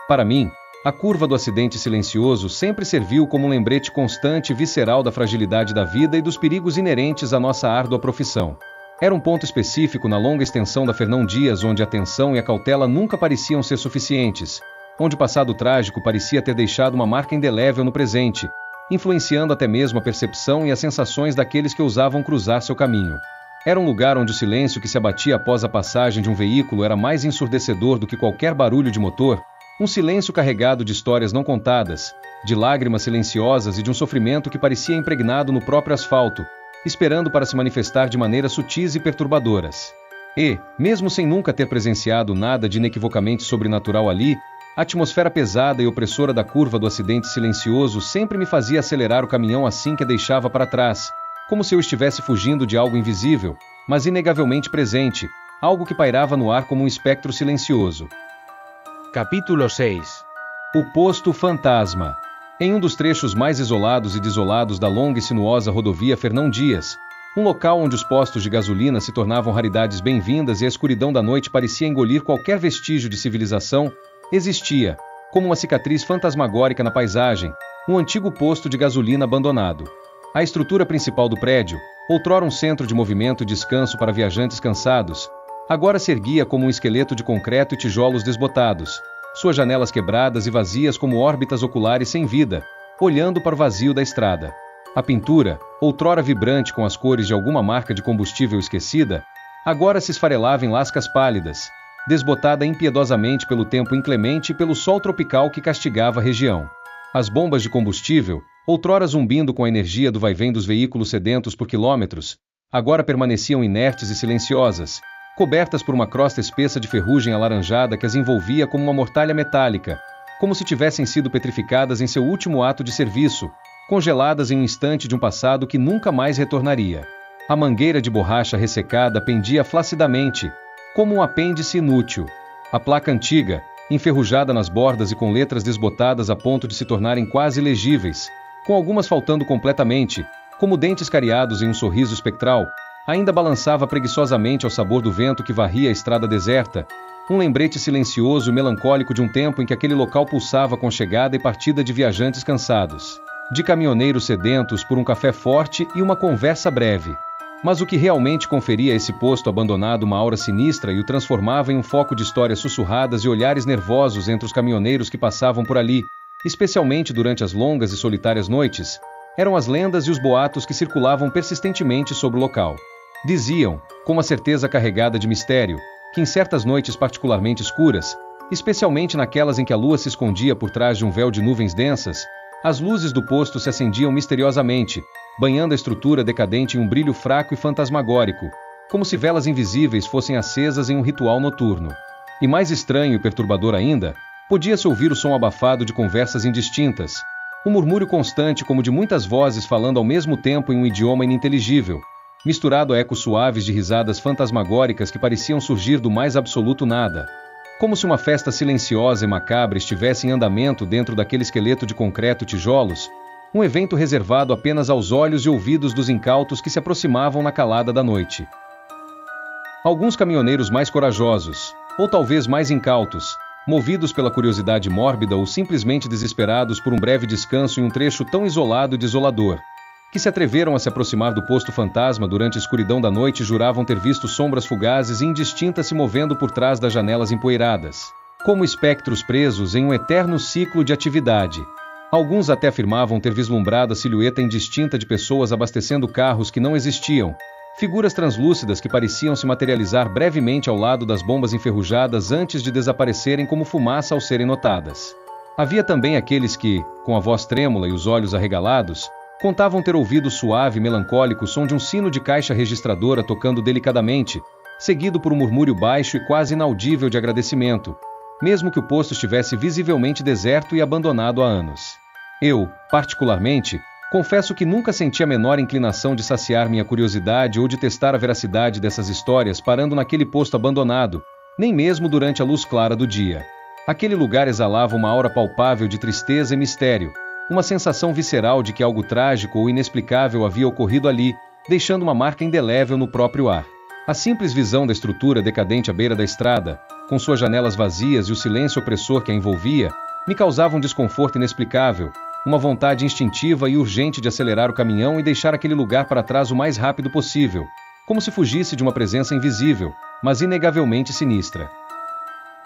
Para mim, a curva do acidente silencioso sempre serviu como um lembrete constante e visceral da fragilidade da vida e dos perigos inerentes à nossa árdua profissão. Era um ponto específico na longa extensão da Fernão Dias onde a atenção e a cautela nunca pareciam ser suficientes, onde o passado trágico parecia ter deixado uma marca indelével no presente, influenciando até mesmo a percepção e as sensações daqueles que ousavam cruzar seu caminho. Era um lugar onde o silêncio que se abatia após a passagem de um veículo era mais ensurdecedor do que qualquer barulho de motor, um silêncio carregado de histórias não contadas, de lágrimas silenciosas e de um sofrimento que parecia impregnado no próprio asfalto, esperando para se manifestar de maneiras sutis e perturbadoras. E, mesmo sem nunca ter presenciado nada de inequivocamente sobrenatural ali, a atmosfera pesada e opressora da curva do acidente silencioso sempre me fazia acelerar o caminhão assim que a deixava para trás, como se eu estivesse fugindo de algo invisível, mas inegavelmente presente, algo que pairava no ar como um espectro silencioso. Capítulo 6. O Posto Fantasma. Em um dos trechos mais isolados e desolados da longa e sinuosa rodovia Fernão Dias, um local onde os postos de gasolina se tornavam raridades bem-vindas e a escuridão da noite parecia engolir qualquer vestígio de civilização, existia, como uma cicatriz fantasmagórica na paisagem, um antigo posto de gasolina abandonado. A estrutura principal do prédio, outrora um centro de movimento e descanso para viajantes cansados, agora se erguia como um esqueleto de concreto e tijolos desbotados, suas janelas quebradas e vazias como órbitas oculares sem vida, olhando para o vazio da estrada. A pintura, outrora vibrante com as cores de alguma marca de combustível esquecida, agora se esfarelava em lascas pálidas, desbotada impiedosamente pelo tempo inclemente e pelo sol tropical que castigava a região. As bombas de combustível, outrora zumbindo com a energia do vai-vem dos veículos sedentos por quilômetros, agora permaneciam inertes e silenciosas, cobertas por uma crosta espessa de ferrugem alaranjada que as envolvia como uma mortalha metálica, como se tivessem sido petrificadas em seu último ato de serviço, congeladas em um instante de um passado que nunca mais retornaria. A mangueira de borracha ressecada pendia flacidamente, como um apêndice inútil. A placa antiga, enferrujada nas bordas e com letras desbotadas a ponto de se tornarem quase ilegíveis, com algumas faltando completamente, como dentes cariados em um sorriso espectral, ainda balançava preguiçosamente ao sabor do vento que varria a estrada deserta, um lembrete silencioso e melancólico de um tempo em que aquele local pulsava com chegada e partida de viajantes cansados, de caminhoneiros sedentos por um café forte e uma conversa breve. Mas o que realmente conferia a esse posto abandonado uma aura sinistra e o transformava em um foco de histórias sussurradas e olhares nervosos entre os caminhoneiros que passavam por ali, especialmente durante as longas e solitárias noites, eram as lendas e os boatos que circulavam persistentemente sobre o local. Diziam, com uma certeza carregada de mistério, que em certas noites particularmente escuras, especialmente naquelas em que a lua se escondia por trás de um véu de nuvens densas, as luzes do posto se acendiam misteriosamente, banhando a estrutura decadente em um brilho fraco e fantasmagórico, como se velas invisíveis fossem acesas em um ritual noturno. E mais estranho e perturbador ainda, podia-se ouvir o som abafado de conversas indistintas, um murmúrio constante como de muitas vozes falando ao mesmo tempo em um idioma ininteligível, misturado a ecos suaves de risadas fantasmagóricas que pareciam surgir do mais absoluto nada. Como se uma festa silenciosa e macabra estivesse em andamento dentro daquele esqueleto de concreto e tijolos, um evento reservado apenas aos olhos e ouvidos dos incautos que se aproximavam na calada da noite. Alguns caminhoneiros mais corajosos, ou talvez mais incautos, movidos pela curiosidade mórbida ou simplesmente desesperados por um breve descanso em um trecho tão isolado e desolador, que se atreveram a se aproximar do posto fantasma durante a escuridão da noite juravam ter visto sombras fugazes e indistintas se movendo por trás das janelas empoeiradas, como espectros presos em um eterno ciclo de atividade. Alguns até afirmavam ter vislumbrado a silhueta indistinta de pessoas abastecendo carros que não existiam, figuras translúcidas que pareciam se materializar brevemente ao lado das bombas enferrujadas antes de desaparecerem como fumaça ao serem notadas. Havia também aqueles que, com a voz trêmula e os olhos arregalados, contavam ter ouvido o suave e melancólico som de um sino de caixa registradora tocando delicadamente, seguido por um murmúrio baixo e quase inaudível de agradecimento, mesmo que o posto estivesse visivelmente deserto e abandonado há anos. Eu, particularmente, confesso que nunca senti a menor inclinação de saciar minha curiosidade ou de testar a veracidade dessas histórias parando naquele posto abandonado, nem mesmo durante a luz clara do dia. Aquele lugar exalava uma aura palpável de tristeza e mistério, uma sensação visceral de que algo trágico ou inexplicável havia ocorrido ali, deixando uma marca indelével no próprio ar. A simples visão da estrutura decadente à beira da estrada, com suas janelas vazias e o silêncio opressor que a envolvia, me causava um desconforto inexplicável, uma vontade instintiva e urgente de acelerar o caminhão e deixar aquele lugar para trás o mais rápido possível, como se fugisse de uma presença invisível, mas inegavelmente sinistra.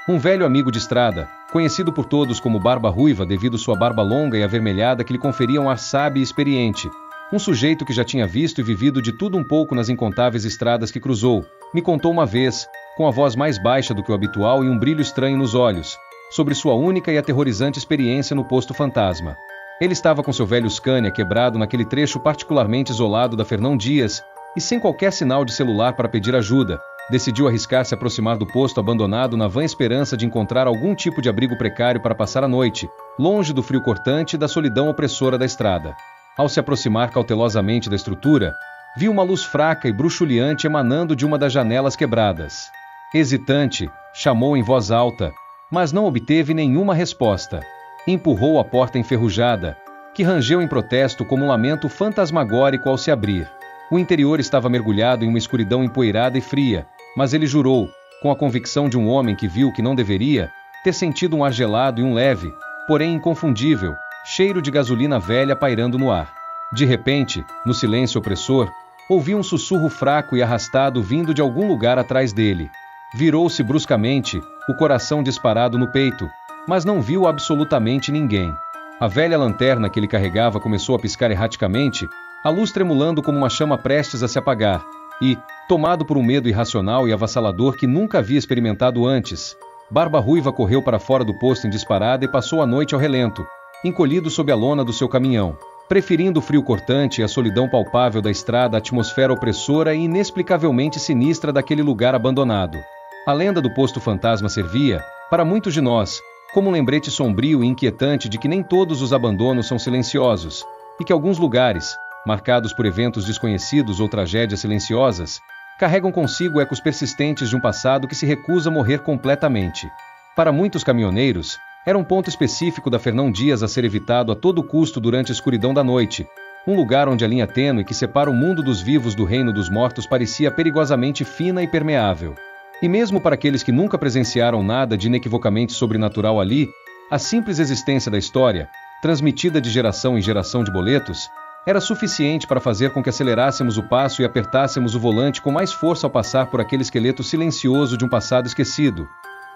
Um velho amigo de estrada, conhecido por todos como Barba Ruiva devido sua barba longa e avermelhada que lhe conferia um ar sábio e experiente, um sujeito que já tinha visto e vivido de tudo um pouco nas incontáveis estradas que cruzou, me contou uma vez, com a voz mais baixa do que o habitual e um brilho estranho nos olhos, sobre sua única e aterrorizante experiência no posto fantasma. Ele estava com seu velho Scania quebrado naquele trecho particularmente isolado da Fernão Dias, e sem qualquer sinal de celular para pedir ajuda, decidiu arriscar se aproximar do posto abandonado na vã esperança de encontrar algum tipo de abrigo precário para passar a noite, longe do frio cortante e da solidão opressora da estrada. Ao se aproximar cautelosamente da estrutura, viu uma luz fraca e bruxuleante emanando de uma das janelas quebradas. Hesitante, chamou em voz alta, mas não obteve nenhuma resposta. Empurrou a porta enferrujada, que rangeu em protesto como um lamento fantasmagórico ao se abrir. O interior estava mergulhado em uma escuridão empoeirada e fria, mas ele jurou, com a convicção de um homem que viu o que não deveria, ter sentido um ar gelado e um leve, porém inconfundível, cheiro de gasolina velha pairando no ar. De repente, no silêncio opressor, ouviu um sussurro fraco e arrastado vindo de algum lugar atrás dele. Virou-se bruscamente, o coração disparado no peito, mas não viu absolutamente ninguém. A velha lanterna que ele carregava começou a piscar erraticamente, a luz tremulando como uma chama prestes a se apagar, e, tomado por um medo irracional e avassalador que nunca havia experimentado antes, Barba Ruiva correu para fora do posto em disparada e passou a noite ao relento, encolhido sob a lona do seu caminhão, preferindo o frio cortante e a solidão palpável da estrada à atmosfera opressora e inexplicavelmente sinistra daquele lugar abandonado. A lenda do posto fantasma servia, para muitos de nós, como um lembrete sombrio e inquietante de que nem todos os abandonos são silenciosos, e que alguns lugares, marcados por eventos desconhecidos ou tragédias silenciosas, carregam consigo ecos persistentes de um passado que se recusa a morrer completamente. Para muitos caminhoneiros, era um ponto específico da Fernão Dias a ser evitado a todo custo durante a escuridão da noite, um lugar onde a linha tênue que separa o mundo dos vivos do reino dos mortos parecia perigosamente fina e permeável. E mesmo para aqueles que nunca presenciaram nada de inequivocamente sobrenatural ali, a simples existência da história, transmitida de geração em geração de boletos, era suficiente para fazer com que acelerássemos o passo e apertássemos o volante com mais força ao passar por aquele esqueleto silencioso de um passado esquecido,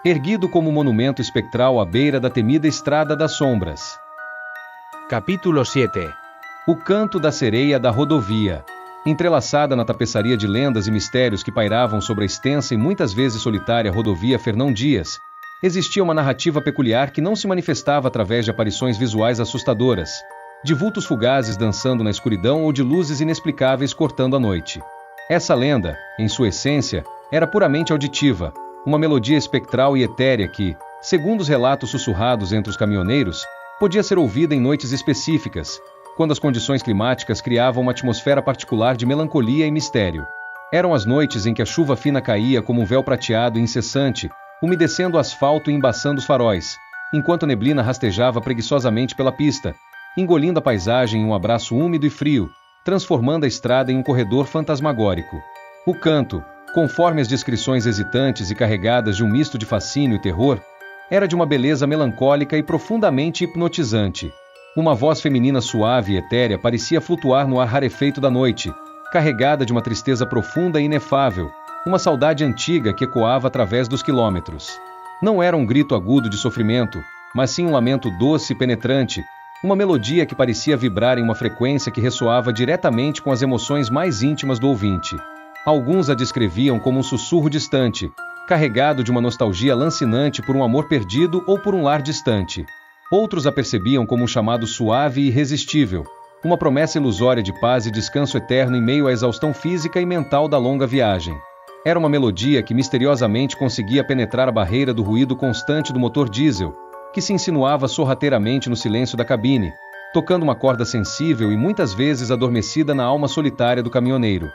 erguido como um monumento espectral à beira da temida Estrada das Sombras. Capítulo 7. O canto da sereia da rodovia. Entrelaçada na tapeçaria de lendas e mistérios que pairavam sobre a extensa e muitas vezes solitária rodovia Fernão Dias, existia uma narrativa peculiar que não se manifestava através de aparições visuais assustadoras, de vultos fugazes dançando na escuridão ou de luzes inexplicáveis cortando a noite. Essa lenda, em sua essência, era puramente auditiva, uma melodia espectral e etérea que, segundo os relatos sussurrados entre os caminhoneiros, podia ser ouvida em noites específicas, quando as condições climáticas criavam uma atmosfera particular de melancolia e mistério. Eram as noites em que a chuva fina caía como um véu prateado e incessante, umedecendo o asfalto e embaçando os faróis, enquanto a neblina rastejava preguiçosamente pela pista, engolindo a paisagem em um abraço úmido e frio, transformando a estrada em um corredor fantasmagórico. O canto, conforme as descrições hesitantes e carregadas de um misto de fascínio e terror, era de uma beleza melancólica e profundamente hipnotizante. Uma voz feminina suave e etérea parecia flutuar no ar rarefeito da noite, carregada de uma tristeza profunda e inefável, uma saudade antiga que ecoava através dos quilômetros. Não era um grito agudo de sofrimento, mas sim um lamento doce e penetrante, uma melodia que parecia vibrar em uma frequência que ressoava diretamente com as emoções mais íntimas do ouvinte. Alguns a descreviam como um sussurro distante, carregado de uma nostalgia lancinante por um amor perdido ou por um lar distante. Outros a percebiam como um chamado suave e irresistível, uma promessa ilusória de paz e descanso eterno em meio à exaustão física e mental da longa viagem. Era uma melodia que misteriosamente conseguia penetrar a barreira do ruído constante do motor diesel, que se insinuava sorrateiramente no silêncio da cabine, tocando uma corda sensível e muitas vezes adormecida na alma solitária do caminhoneiro.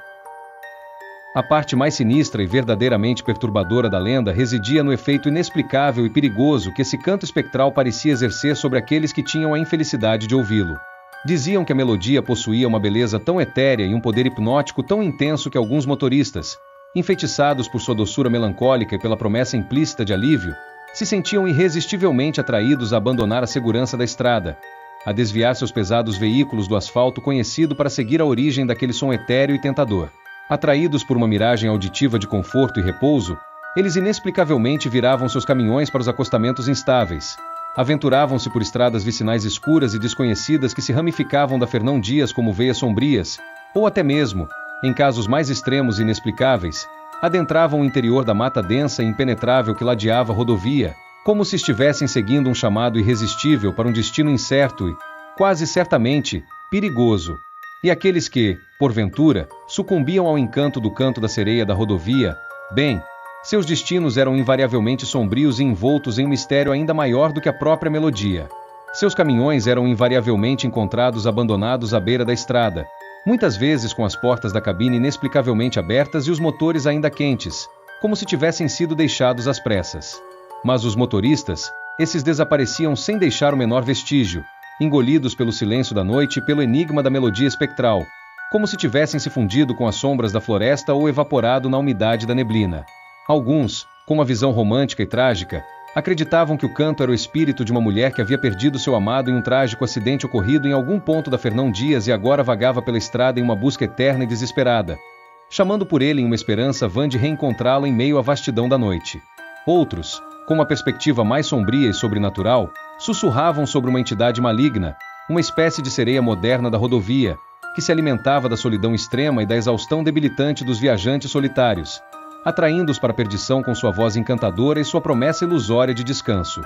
A parte mais sinistra e verdadeiramente perturbadora da lenda residia no efeito inexplicável e perigoso que esse canto espectral parecia exercer sobre aqueles que tinham a infelicidade de ouvi-lo. Diziam que a melodia possuía uma beleza tão etérea e um poder hipnótico tão intenso que alguns motoristas, enfeitiçados por sua doçura melancólica e pela promessa implícita de alívio, se sentiam irresistivelmente atraídos a abandonar a segurança da estrada, a desviar seus pesados veículos do asfalto conhecido para seguir a origem daquele som etéreo e tentador. Atraídos por uma miragem auditiva de conforto e repouso, eles inexplicavelmente viravam seus caminhões para os acostamentos instáveis. Aventuravam-se por estradas vicinais escuras e desconhecidas que se ramificavam da Fernão Dias como veias sombrias, ou até mesmo, em casos mais extremos e inexplicáveis, adentravam o interior da mata densa e impenetrável que ladeava a rodovia, como se estivessem seguindo um chamado irresistível para um destino incerto e, quase certamente, perigoso. E aqueles que, porventura, sucumbiam ao encanto do canto da sereia da rodovia, bem, seus destinos eram invariavelmente sombrios e envoltos em um mistério ainda maior do que a própria melodia. Seus caminhões eram invariavelmente encontrados abandonados à beira da estrada, muitas vezes com as portas da cabine inexplicavelmente abertas e os motores ainda quentes, como se tivessem sido deixados às pressas. Mas os motoristas, esses desapareciam sem deixar o menor vestígio, engolidos pelo silêncio da noite e pelo enigma da melodia espectral, como se tivessem se fundido com as sombras da floresta ou evaporado na umidade da neblina. Alguns, com uma visão romântica e trágica, acreditavam que o canto era o espírito de uma mulher que havia perdido seu amado em um trágico acidente ocorrido em algum ponto da Fernão Dias e agora vagava pela estrada em uma busca eterna e desesperada, chamando por ele em uma esperança vã de reencontrá-lo em meio à vastidão da noite. Outros, com uma perspectiva mais sombria e sobrenatural, sussurravam sobre uma entidade maligna, uma espécie de sereia moderna da rodovia, que se alimentava da solidão extrema e da exaustão debilitante dos viajantes solitários, atraindo-os para a perdição com sua voz encantadora e sua promessa ilusória de descanso.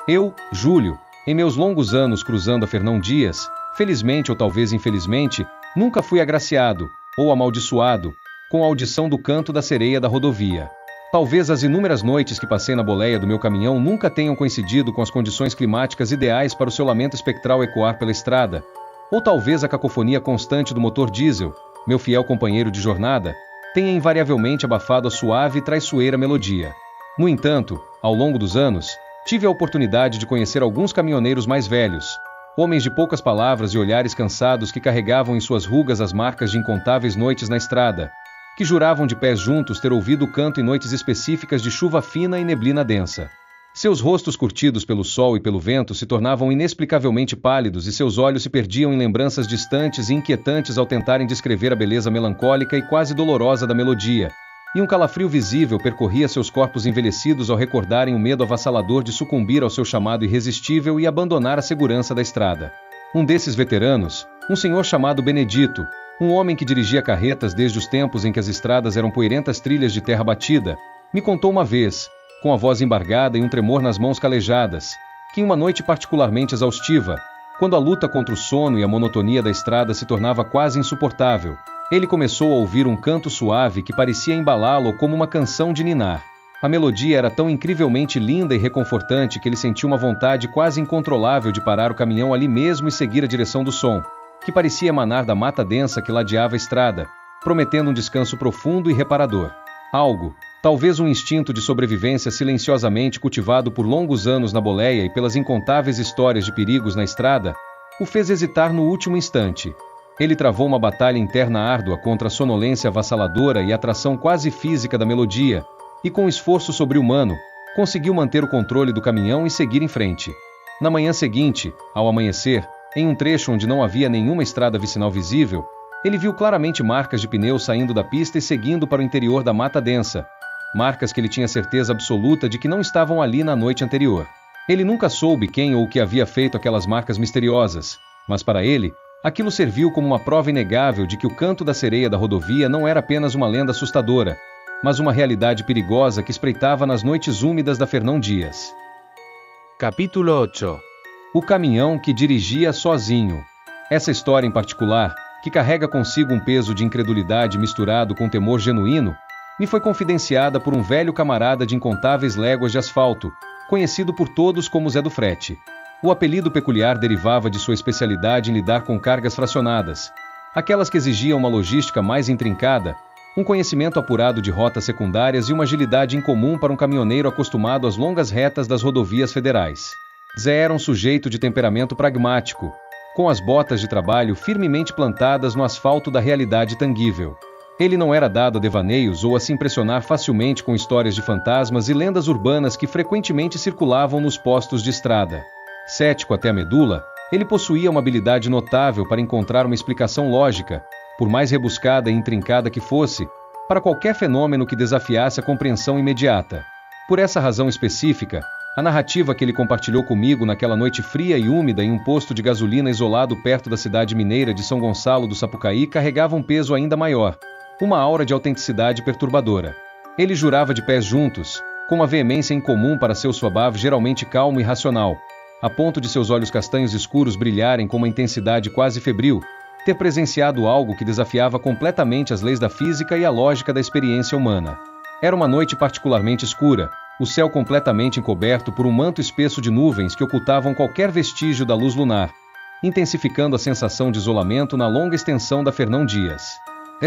Eu, Júlio, em meus longos anos cruzando a Fernão Dias, felizmente ou talvez infelizmente, nunca fui agraciado, ou amaldiçoado, com a audição do canto da sereia da rodovia. Talvez as inúmeras noites que passei na boleia do meu caminhão nunca tenham coincidido com as condições climáticas ideais para o seu lamento espectral ecoar pela estrada, ou talvez a cacofonia constante do motor diesel, meu fiel companheiro de jornada, tenha invariavelmente abafado a suave e traiçoeira melodia. No entanto, ao longo dos anos, tive a oportunidade de conhecer alguns caminhoneiros mais velhos, homens de poucas palavras e olhares cansados que carregavam em suas rugas as marcas de incontáveis noites na estrada, que juravam de pés juntos ter ouvido o canto em noites específicas de chuva fina e neblina densa. Seus rostos curtidos pelo sol e pelo vento se tornavam inexplicavelmente pálidos e seus olhos se perdiam em lembranças distantes e inquietantes ao tentarem descrever a beleza melancólica e quase dolorosa da melodia, e um calafrio visível percorria seus corpos envelhecidos ao recordarem o medo avassalador de sucumbir ao seu chamado irresistível e abandonar a segurança da estrada. Um desses veteranos, um senhor chamado Benedito, um homem que dirigia carretas desde os tempos em que as estradas eram poeirentas trilhas de terra batida, me contou uma vez, com a voz embargada e um tremor nas mãos calejadas, que em uma noite particularmente exaustiva, quando a luta contra o sono e a monotonia da estrada se tornava quase insuportável, ele começou a ouvir um canto suave que parecia embalá-lo como uma canção de ninar. A melodia era tão incrivelmente linda e reconfortante que ele sentiu uma vontade quase incontrolável de parar o caminhão ali mesmo e seguir a direção do som, que parecia emanar da mata densa que ladeava a estrada, prometendo um descanso profundo e reparador. Algo, talvez um instinto de sobrevivência silenciosamente cultivado por longos anos na boleia e pelas incontáveis histórias de perigos na estrada, o fez hesitar no último instante. Ele travou uma batalha interna árdua contra a sonolência avassaladora e a atração quase física da melodia, e com esforço sobre-humano, conseguiu manter o controle do caminhão e seguir em frente. Na manhã seguinte, ao amanhecer, em um trecho onde não havia nenhuma estrada vicinal visível, ele viu claramente marcas de pneus saindo da pista e seguindo para o interior da mata densa, marcas que ele tinha certeza absoluta de que não estavam ali na noite anterior. Ele nunca soube quem ou o que havia feito aquelas marcas misteriosas, mas para ele, aquilo serviu como uma prova inegável de que o canto da sereia da rodovia não era apenas uma lenda assustadora, mas uma realidade perigosa que espreitava nas noites úmidas da Fernão Dias. Capítulo 8. O caminhão que dirigia sozinho. Essa história em particular, que carrega consigo um peso de incredulidade misturado com temor genuíno, me foi confidenciada por um velho camarada de incontáveis léguas de asfalto, conhecido por todos como Zé do Frete. O apelido peculiar derivava de sua especialidade em lidar com cargas fracionadas, aquelas que exigiam uma logística mais intrincada, um conhecimento apurado de rotas secundárias e uma agilidade incomum para um caminhoneiro acostumado às longas retas das rodovias federais. Zé era um sujeito de temperamento pragmático, com as botas de trabalho firmemente plantadas no asfalto da realidade tangível. Ele não era dado a devaneios ou a se impressionar facilmente com histórias de fantasmas e lendas urbanas que frequentemente circulavam nos postos de estrada. Cético até a medula, ele possuía uma habilidade notável para encontrar uma explicação lógica, por mais rebuscada e intrincada que fosse, para qualquer fenômeno que desafiasse a compreensão imediata. Por essa razão específica, a narrativa que ele compartilhou comigo naquela noite fria e úmida em um posto de gasolina isolado perto da cidade mineira de São Gonçalo do Sapucaí carregava um peso ainda maior, uma aura de autenticidade perturbadora. Ele jurava de pés juntos, com uma veemência incomum para seu suave geralmente calmo e racional, a ponto de seus olhos castanhos escuros brilharem com uma intensidade quase febril, ter presenciado algo que desafiava completamente as leis da física e a lógica da experiência humana. Era uma noite particularmente escura, o céu completamente encoberto por um manto espesso de nuvens que ocultavam qualquer vestígio da luz lunar, intensificando a sensação de isolamento na longa extensão da Fernão Dias.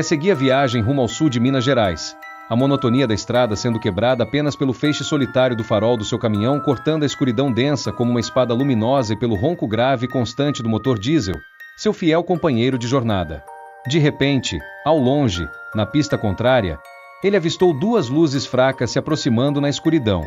Seguia a viagem rumo ao sul de Minas Gerais, a monotonia da estrada sendo quebrada apenas pelo feixe solitário do farol do seu caminhão cortando a escuridão densa como uma espada luminosa e pelo ronco grave e constante do motor diesel, seu fiel companheiro de jornada. De repente, ao longe, na pista contrária, ele avistou duas luzes fracas se aproximando na escuridão.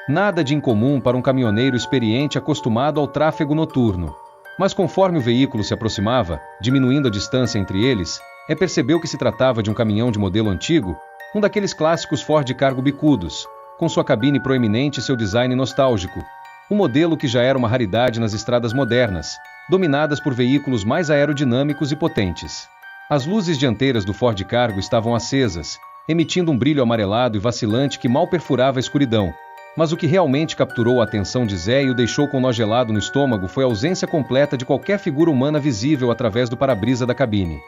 Nada de incomum para um caminhoneiro experiente acostumado ao tráfego noturno. Mas conforme o veículo se aproximava, diminuindo a distância entre eles, percebeu que se tratava de um caminhão de modelo antigo, um daqueles clássicos Ford Cargo bicudos, com sua cabine proeminente e seu design nostálgico, um modelo que já era uma raridade nas estradas modernas, dominadas por veículos mais aerodinâmicos e potentes. As luzes dianteiras do Ford Cargo estavam acesas, emitindo um brilho amarelado e vacilante que mal perfurava a escuridão, mas o que realmente capturou a atenção de Zé e o deixou com nó gelado no estômago foi a ausência completa de qualquer figura humana visível através do para-brisa da cabine.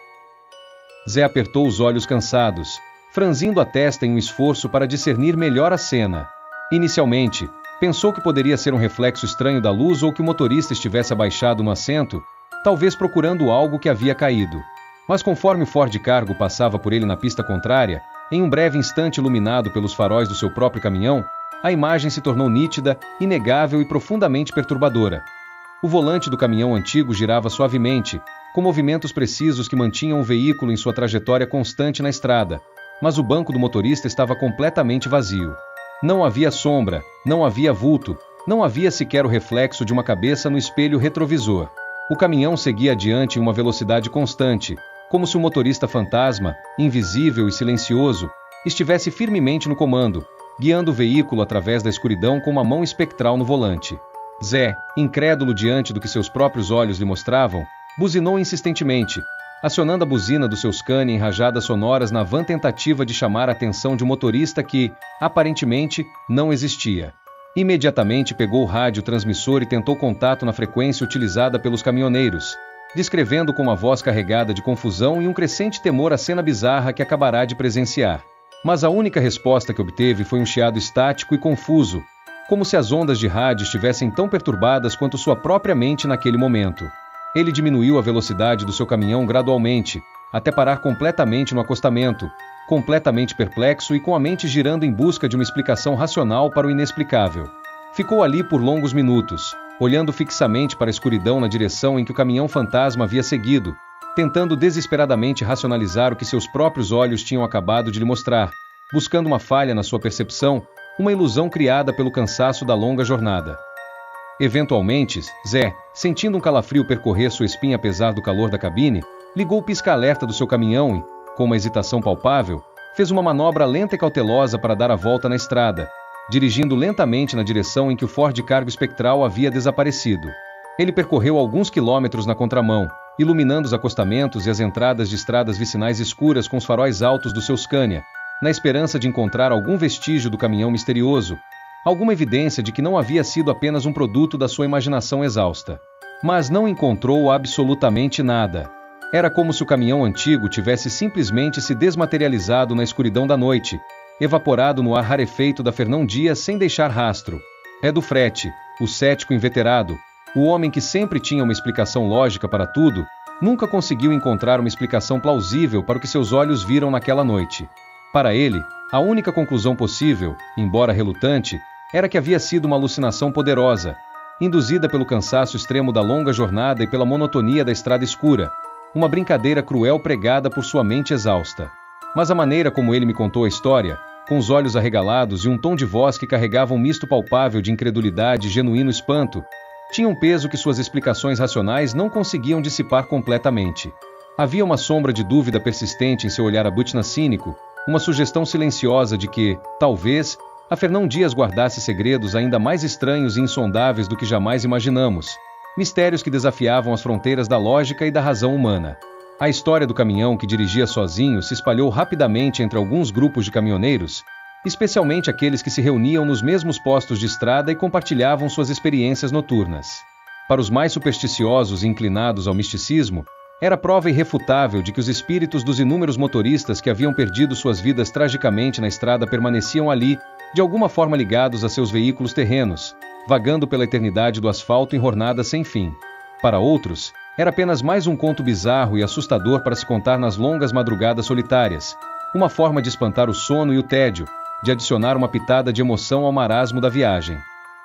Zé apertou os olhos cansados, franzindo a testa em um esforço para discernir melhor a cena. Inicialmente, pensou que poderia ser um reflexo estranho da luz ou que o motorista estivesse abaixado no assento, talvez procurando algo que havia caído. Mas conforme o Ford Cargo passava por ele na pista contrária, em um breve instante iluminado pelos faróis do seu próprio caminhão, a imagem se tornou nítida, inegável e profundamente perturbadora. O volante do caminhão antigo girava suavemente, com movimentos precisos que mantinham o veículo em sua trajetória constante na estrada, mas o banco do motorista estava completamente vazio. Não havia sombra, não havia vulto, não havia sequer o reflexo de uma cabeça no espelho retrovisor. O caminhão seguia adiante em uma velocidade constante, como se o motorista fantasma, invisível e silencioso, estivesse firmemente no comando, guiando o veículo através da escuridão com uma mão espectral no volante. Zé, incrédulo diante do que seus próprios olhos lhe mostravam, buzinou insistentemente, acionando a buzina do seu Scania em rajadas sonoras na vã tentativa de chamar a atenção de um motorista que, aparentemente, não existia. Imediatamente pegou o rádio transmissor e tentou contato na frequência utilizada pelos caminhoneiros, descrevendo com uma voz carregada de confusão e um crescente temor a cena bizarra que acabará de presenciar. Mas a única resposta que obteve foi um chiado estático e confuso, como se as ondas de rádio estivessem tão perturbadas quanto sua própria mente naquele momento. Ele diminuiu a velocidade do seu caminhão gradualmente, até parar completamente no acostamento, completamente perplexo e com a mente girando em busca de uma explicação racional para o inexplicável. Ficou ali por longos minutos, olhando fixamente para a escuridão na direção em que o caminhão fantasma havia seguido, tentando desesperadamente racionalizar o que seus próprios olhos tinham acabado de lhe mostrar, buscando uma falha na sua percepção, uma ilusão criada pelo cansaço da longa jornada. Eventualmente, Zé, sentindo um calafrio percorrer sua espinha apesar do calor da cabine, ligou o pisca-alerta do seu caminhão e, com uma hesitação palpável, fez uma manobra lenta e cautelosa para dar a volta na estrada, dirigindo lentamente na direção em que o Ford Cargo espectral havia desaparecido. Ele percorreu alguns quilômetros na contramão, iluminando os acostamentos e as entradas de estradas vicinais escuras com os faróis altos do seu Scania, na esperança de encontrar algum vestígio do caminhão misterioso, alguma evidência de que não havia sido apenas um produto da sua imaginação exausta. Mas não encontrou absolutamente nada. Era como se o caminhão antigo tivesse simplesmente se desmaterializado na escuridão da noite, evaporado no ar rarefeito da Fernão Dias sem deixar rastro. Do frete, o cético inveterado, O homem que sempre tinha uma explicação lógica para tudo, nunca conseguiu encontrar uma explicação plausível para o que seus olhos viram naquela noite. Para ele, a única conclusão possível, embora relutante, era que havia sido uma alucinação poderosa, induzida pelo cansaço extremo da longa jornada e pela monotonia da estrada escura, uma brincadeira cruel pregada por sua mente exausta. Mas a maneira como ele me contou a história, com os olhos arregalados e um tom de voz que carregava um misto palpável de incredulidade e genuíno espanto, tinha um peso que suas explicações racionais não conseguiam dissipar completamente. Havia uma sombra de dúvida persistente em seu olhar abutina cínico, uma sugestão silenciosa de que, talvez, a Fernão Dias guardasse segredos ainda mais estranhos e insondáveis do que jamais imaginamos, mistérios que desafiavam as fronteiras da lógica e da razão humana. A história do caminhão que dirigia sozinho se espalhou rapidamente entre alguns grupos de caminhoneiros, especialmente aqueles que se reuniam nos mesmos postos de estrada e compartilhavam suas experiências noturnas. Para os mais supersticiosos e inclinados ao misticismo, era prova irrefutável de que os espíritos dos inúmeros motoristas que haviam perdido suas vidas tragicamente na estrada permaneciam ali, de alguma forma ligados a seus veículos terrenos, vagando pela eternidade do asfalto em jornadas sem fim. Para outros, era apenas mais um conto bizarro e assustador para se contar nas longas madrugadas solitárias, uma forma de espantar o sono e o tédio, de adicionar uma pitada de emoção ao marasmo da viagem.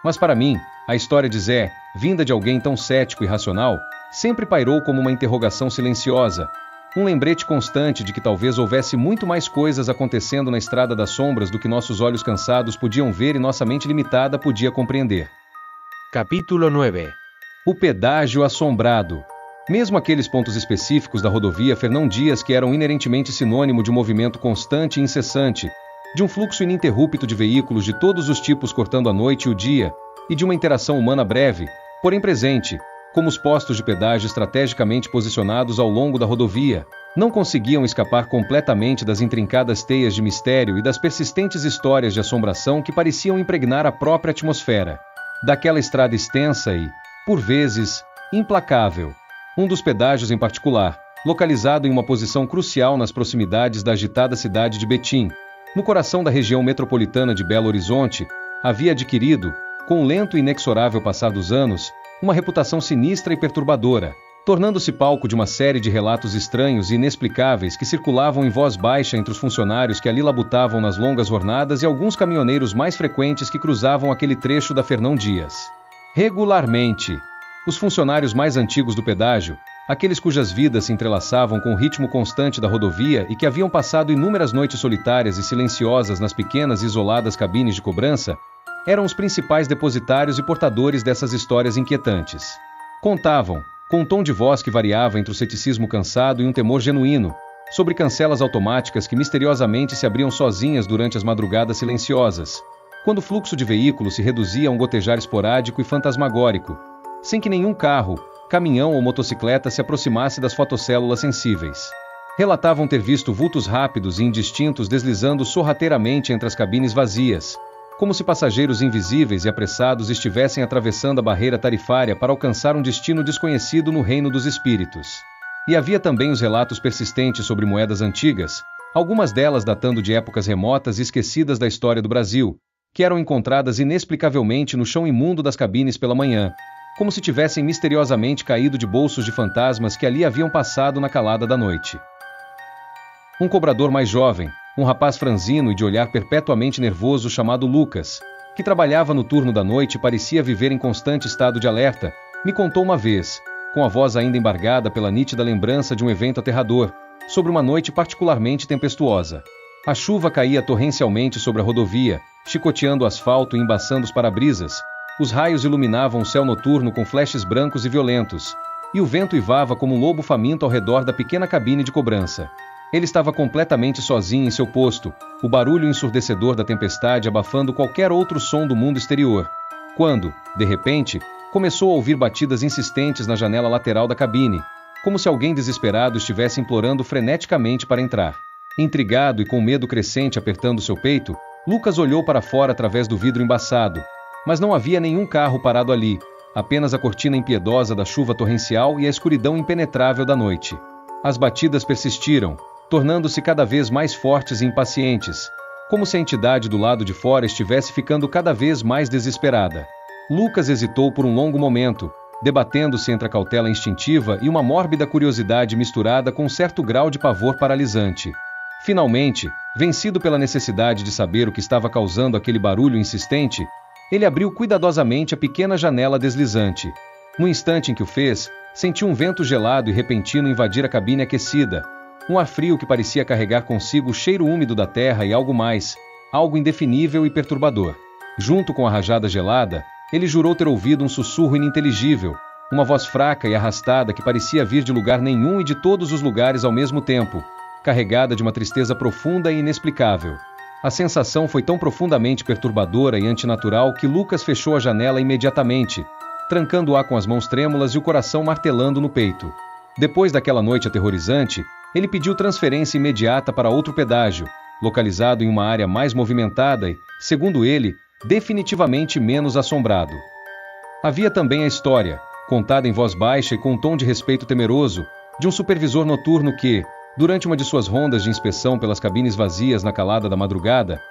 Mas para mim, a história de Zé, vinda de alguém tão cético e racional, sempre pairou como uma interrogação silenciosa, um lembrete constante de que talvez houvesse muito mais coisas acontecendo na estrada das sombras do que nossos olhos cansados podiam ver e nossa mente limitada podia compreender. Capítulo 9. O pedágio assombrado. Mesmo aqueles pontos específicos da rodovia Fernão Dias que eram inerentemente sinônimo de um movimento constante e incessante, de um fluxo ininterrupto de veículos de todos os tipos cortando a noite e o dia, e de uma interação humana breve, porém presente, como os postos de pedágio estrategicamente posicionados ao longo da rodovia, não conseguiam escapar completamente das intrincadas teias de mistério e das persistentes histórias de assombração que pareciam impregnar a própria atmosfera daquela estrada extensa e, por vezes, implacável. Um dos pedágios em particular, localizado em uma posição crucial nas proximidades da agitada cidade de Betim, no coração da região metropolitana de Belo Horizonte, havia adquirido, com o lento e inexorável passar dos anos, uma reputação sinistra e perturbadora, tornando-se palco de uma série de relatos estranhos e inexplicáveis que circulavam em voz baixa entre os funcionários que ali labutavam nas longas jornadas e alguns caminhoneiros mais frequentes que cruzavam aquele trecho da Fernão Dias. Regularmente, os funcionários mais antigos do pedágio, aqueles cujas vidas se entrelaçavam com o ritmo constante da rodovia e que haviam passado inúmeras noites solitárias e silenciosas nas pequenas e isoladas cabines de cobrança, eram os principais depositários e portadores dessas histórias inquietantes. Contavam, com um tom de voz que variava entre o ceticismo cansado e um temor genuíno, sobre cancelas automáticas que misteriosamente se abriam sozinhas durante as madrugadas silenciosas, quando o fluxo de veículos se reduzia a um gotejar esporádico e fantasmagórico, sem que nenhum carro, caminhão ou motocicleta se aproximasse das fotocélulas sensíveis. Relatavam ter visto vultos rápidos e indistintos deslizando sorrateiramente entre as cabines vazias, como se passageiros invisíveis e apressados estivessem atravessando a barreira tarifária para alcançar um destino desconhecido no reino dos espíritos. E havia também os relatos persistentes sobre moedas antigas, algumas delas datando de épocas remotas e esquecidas da história do Brasil, que eram encontradas inexplicavelmente no chão imundo das cabines pela manhã, como se tivessem misteriosamente caído de bolsos de fantasmas que ali haviam passado na calada da noite. Um cobrador mais jovem, um rapaz franzino e de olhar perpetuamente nervoso chamado Lucas, que trabalhava no turno da noite e parecia viver em constante estado de alerta, me contou uma vez, com a voz ainda embargada pela nítida lembrança de um evento aterrador, sobre uma noite particularmente tempestuosa. A chuva caía torrencialmente sobre a rodovia, chicoteando o asfalto e embaçando os para-brisas, os raios iluminavam o céu noturno com flashes brancos e violentos, e o vento uivava como um lobo faminto ao redor da pequena cabine de cobrança. Ele estava completamente sozinho em seu posto, o barulho ensurdecedor da tempestade abafando qualquer outro som do mundo exterior, quando, de repente, começou a ouvir batidas insistentes na janela lateral da cabine, como se alguém desesperado estivesse implorando freneticamente para entrar. Intrigado e com medo crescente apertando seu peito, Lucas olhou para fora através do vidro embaçado, mas não havia nenhum carro parado ali, apenas a cortina impiedosa da chuva torrencial e a escuridão impenetrável da noite. As batidas persistiram, tornando-se cada vez mais fortes e impacientes, como se a entidade do lado de fora estivesse ficando cada vez mais desesperada. Lucas hesitou por um longo momento, debatendo-se entre a cautela instintiva e uma mórbida curiosidade misturada com um certo grau de pavor paralisante. Finalmente, vencido pela necessidade de saber o que estava causando aquele barulho insistente, ele abriu cuidadosamente a pequena janela deslizante. No instante em que o fez, sentiu um vento gelado e repentino invadir a cabine aquecida, um ar frio que parecia carregar consigo o cheiro úmido da terra e algo mais, algo indefinível e perturbador. Junto com a rajada gelada, ele jurou ter ouvido um sussurro ininteligível, uma voz fraca e arrastada que parecia vir de lugar nenhum e de todos os lugares ao mesmo tempo, carregada de uma tristeza profunda e inexplicável. A sensação foi tão profundamente perturbadora e antinatural que Lucas fechou a janela imediatamente, trancando-a com as mãos trêmulas e o coração martelando no peito. Depois daquela noite aterrorizante, ele pediu transferência imediata para outro pedágio, localizado em uma área mais movimentada e, segundo ele, definitivamente menos assombrado. Havia também a história, contada em voz baixa e com um tom de respeito temeroso, de um supervisor noturno que, durante uma de suas rondas de inspeção pelas cabines vazias na calada da madrugada,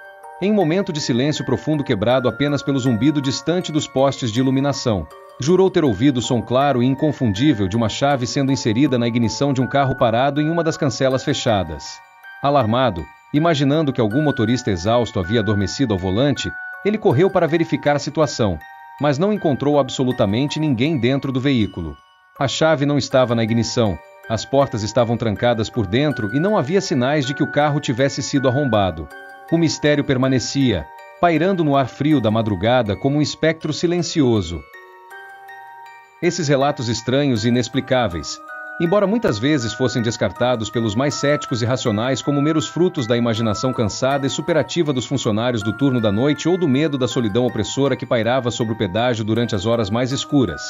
em um momento de silêncio profundo quebrado apenas pelo zumbido distante dos postes de iluminação, jurou ter ouvido o som claro e inconfundível de uma chave sendo inserida na ignição de um carro parado em uma das cancelas fechadas. Alarmado, imaginando que algum motorista exausto havia adormecido ao volante, ele correu para verificar a situação, mas não encontrou absolutamente ninguém dentro do veículo. A chave não estava na ignição, as portas estavam trancadas por dentro e não havia sinais de que o carro tivesse sido arrombado. O mistério permanecia, pairando no ar frio da madrugada como um espectro silencioso. Esses relatos estranhos e inexplicáveis, embora muitas vezes fossem descartados pelos mais céticos e racionais como meros frutos da imaginação cansada e superativa dos funcionários do turno da noite ou do medo da solidão opressora que pairava sobre o pedágio durante as horas mais escuras,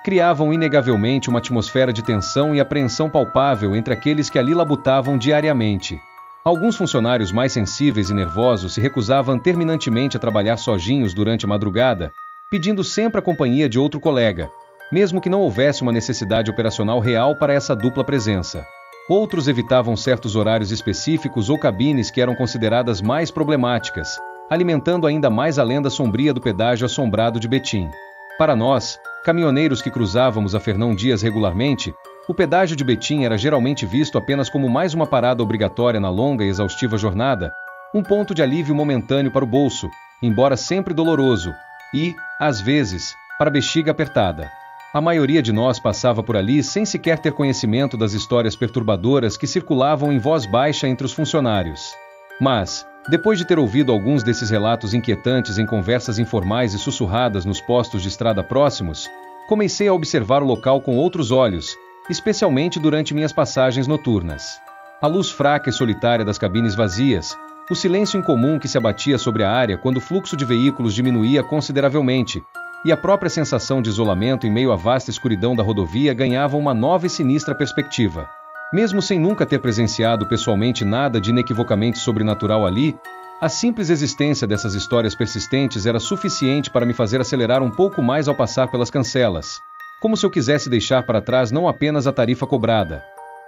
criavam inegavelmente uma atmosfera de tensão e apreensão palpável entre aqueles que ali labutavam diariamente. Alguns funcionários mais sensíveis e nervosos se recusavam terminantemente a trabalhar sozinhos durante a madrugada, pedindo sempre a companhia de outro colega, mesmo que não houvesse uma necessidade operacional real para essa dupla presença. Outros evitavam certos horários específicos ou cabines que eram consideradas mais problemáticas, alimentando ainda mais a lenda sombria do pedágio assombrado de Betim. Para nós, caminhoneiros que cruzávamos a Fernão Dias regularmente, o pedágio de Betim era geralmente visto apenas como mais uma parada obrigatória na longa e exaustiva jornada, um ponto de alívio momentâneo para o bolso, embora sempre doloroso, e, às vezes, para a bexiga apertada. A maioria de nós passava por ali sem sequer ter conhecimento das histórias perturbadoras que circulavam em voz baixa entre os funcionários. Mas, depois de ter ouvido alguns desses relatos inquietantes em conversas informais e sussurradas nos postos de estrada próximos, comecei a observar o local com outros olhos, especialmente durante minhas passagens noturnas. A luz fraca e solitária das cabines vazias, o silêncio incomum que se abatia sobre a área quando o fluxo de veículos diminuía consideravelmente, e a própria sensação de isolamento em meio à vasta escuridão da rodovia ganhavam uma nova e sinistra perspectiva. Mesmo sem nunca ter presenciado pessoalmente nada de inequivocamente sobrenatural ali, a simples existência dessas histórias persistentes era suficiente para me fazer acelerar um pouco mais ao passar pelas cancelas, como se eu quisesse deixar para trás não apenas a tarifa cobrada,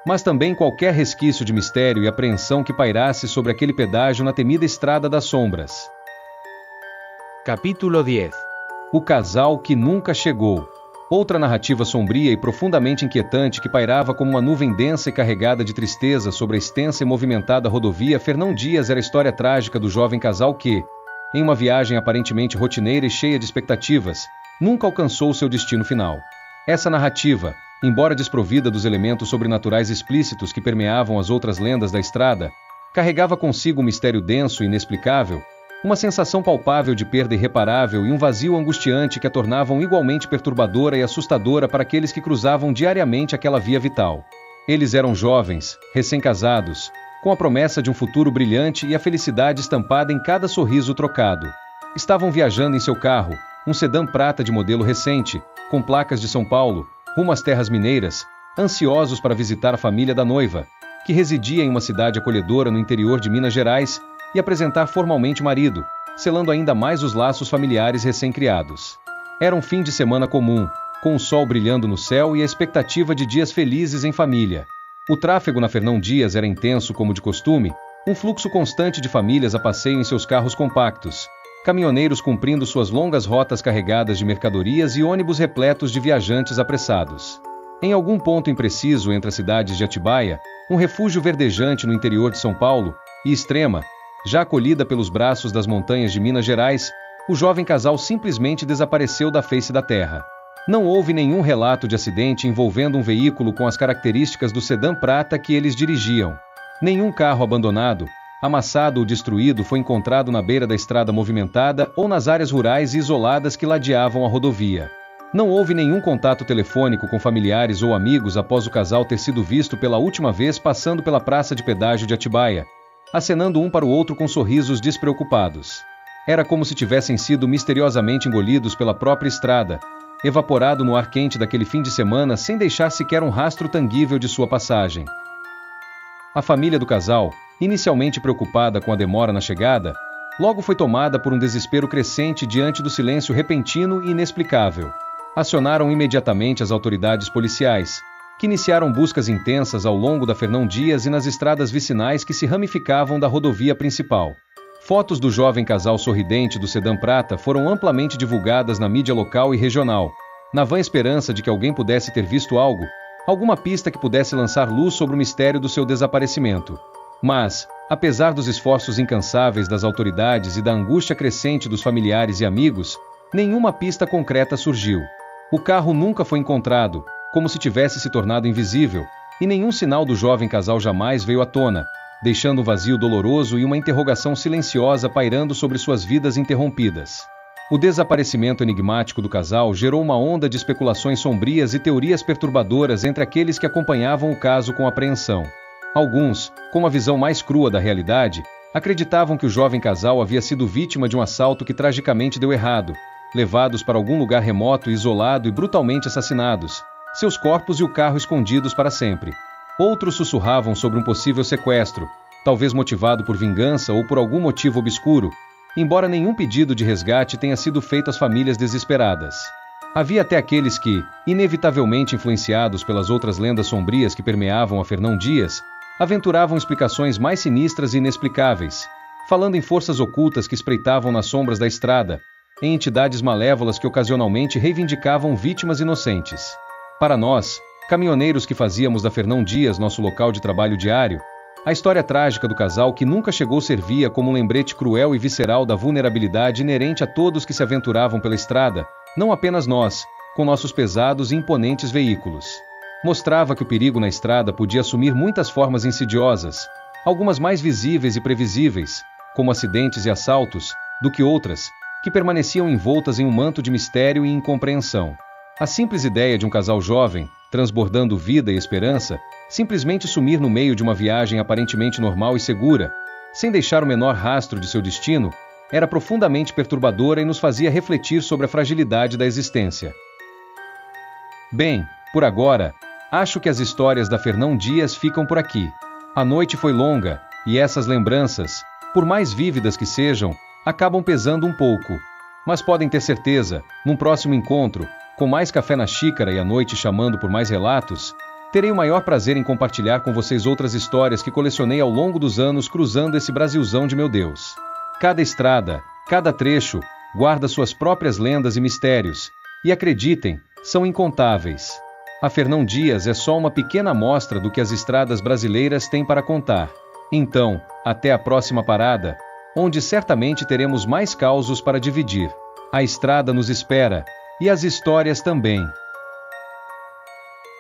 mas também qualquer resquício de mistério e apreensão que pairasse sobre aquele pedágio na temida Estrada das Sombras. Capítulo 10. O casal que nunca chegou. Outra narrativa sombria e profundamente inquietante que pairava como uma nuvem densa e carregada de tristeza sobre a extensa e movimentada rodovia Fernão Dias era a história trágica do jovem casal que, em uma viagem aparentemente rotineira e cheia de expectativas, nunca alcançou seu destino final. Essa narrativa, embora desprovida dos elementos sobrenaturais explícitos que permeavam as outras lendas da estrada, carregava consigo um mistério denso e inexplicável, uma sensação palpável de perda irreparável e um vazio angustiante que a tornavam igualmente perturbadora e assustadora para aqueles que cruzavam diariamente aquela via vital. Eles eram jovens, recém-casados, com a promessa de um futuro brilhante e a felicidade estampada em cada sorriso trocado. Estavam viajando em seu carro, um sedã prata de modelo recente, com placas de São Paulo, rumo às terras mineiras, ansiosos para visitar a família da noiva, que residia em uma cidade acolhedora no interior de Minas Gerais, e apresentar formalmente o marido, selando ainda mais os laços familiares recém-criados. Era um fim de semana comum, com o sol brilhando no céu e a expectativa de dias felizes em família. O tráfego na Fernão Dias era intenso como de costume, um fluxo constante de famílias a passeio em seus carros compactos, caminhoneiros cumprindo suas longas rotas carregadas de mercadorias e ônibus repletos de viajantes apressados. Em algum ponto impreciso entre as cidades de Atibaia, um refúgio verdejante no interior de São Paulo, e Extrema, já acolhida pelos braços das montanhas de Minas Gerais, o jovem casal simplesmente desapareceu da face da terra. Não houve nenhum relato de acidente envolvendo um veículo com as características do sedã prata que eles dirigiam. Nenhum carro abandonado, amassado ou destruído foi encontrado na beira da estrada movimentada ou nas áreas rurais e isoladas que ladeavam a rodovia. Não houve nenhum contato telefônico com familiares ou amigos após o casal ter sido visto pela última vez passando pela praça de pedágio de Atibaia, acenando um para o outro com sorrisos despreocupados. Era como se tivessem sido misteriosamente engolidos pela própria estrada, evaporado no ar quente daquele fim de semana sem deixar sequer um rastro tangível de sua passagem. A família do casal, inicialmente preocupada com a demora na chegada, logo foi tomada por um desespero crescente diante do silêncio repentino e inexplicável. Acionaram imediatamente as autoridades policiais, que iniciaram buscas intensas ao longo da Fernão Dias e nas estradas vicinais que se ramificavam da rodovia principal. Fotos do jovem casal sorridente do sedã prata foram amplamente divulgadas na mídia local e regional, na vã esperança de que alguém pudesse ter visto algo, alguma pista que pudesse lançar luz sobre o mistério do seu desaparecimento. Mas, apesar dos esforços incansáveis das autoridades e da angústia crescente dos familiares e amigos, nenhuma pista concreta surgiu. O carro nunca foi encontrado, como se tivesse se tornado invisível, e nenhum sinal do jovem casal jamais veio à tona, deixando um vazio doloroso e uma interrogação silenciosa pairando sobre suas vidas interrompidas. O desaparecimento enigmático do casal gerou uma onda de especulações sombrias e teorias perturbadoras entre aqueles que acompanhavam o caso com apreensão. Alguns, com uma visão mais crua da realidade, acreditavam que o jovem casal havia sido vítima de um assalto que tragicamente deu errado, levados para algum lugar remoto e isolado e brutalmente assassinados, seus corpos e o carro escondidos para sempre. Outros sussurravam sobre um possível sequestro, talvez motivado por vingança ou por algum motivo obscuro, embora nenhum pedido de resgate tenha sido feito às famílias desesperadas. Havia até aqueles que, inevitavelmente influenciados pelas outras lendas sombrias que permeavam a Fernão Dias, aventuravam explicações mais sinistras e inexplicáveis, falando em forças ocultas que espreitavam nas sombras da estrada, em entidades malévolas que ocasionalmente reivindicavam vítimas inocentes. Para nós, caminhoneiros que fazíamos da Fernão Dias nosso local de trabalho diário, a história trágica do casal que nunca chegou servia como um lembrete cruel e visceral da vulnerabilidade inerente a todos que se aventuravam pela estrada, não apenas nós, com nossos pesados e imponentes veículos. Mostrava que o perigo na estrada podia assumir muitas formas insidiosas, algumas mais visíveis e previsíveis, como acidentes e assaltos, do que outras, que permaneciam envoltas em um manto de mistério e incompreensão. A simples ideia de um casal jovem, transbordando vida e esperança, simplesmente sumir no meio de uma viagem aparentemente normal e segura, sem deixar o menor rastro de seu destino, era profundamente perturbadora e nos fazia refletir sobre a fragilidade da existência. Bem, por agora, acho que as histórias da Fernão Dias ficam por aqui. A noite foi longa, e essas lembranças, por mais vívidas que sejam, acabam pesando um pouco. Mas podem ter certeza, num próximo encontro, com mais café na xícara e a noite chamando por mais relatos, terei o maior prazer em compartilhar com vocês outras histórias que colecionei ao longo dos anos cruzando esse Brasilzão de meu Deus. Cada estrada, cada trecho, guarda suas próprias lendas e mistérios, e acreditem, são incontáveis. A Fernão Dias é só uma pequena amostra do que as estradas brasileiras têm para contar. Então, até a próxima parada, onde certamente teremos mais causos para dividir. A estrada nos espera, e as histórias também.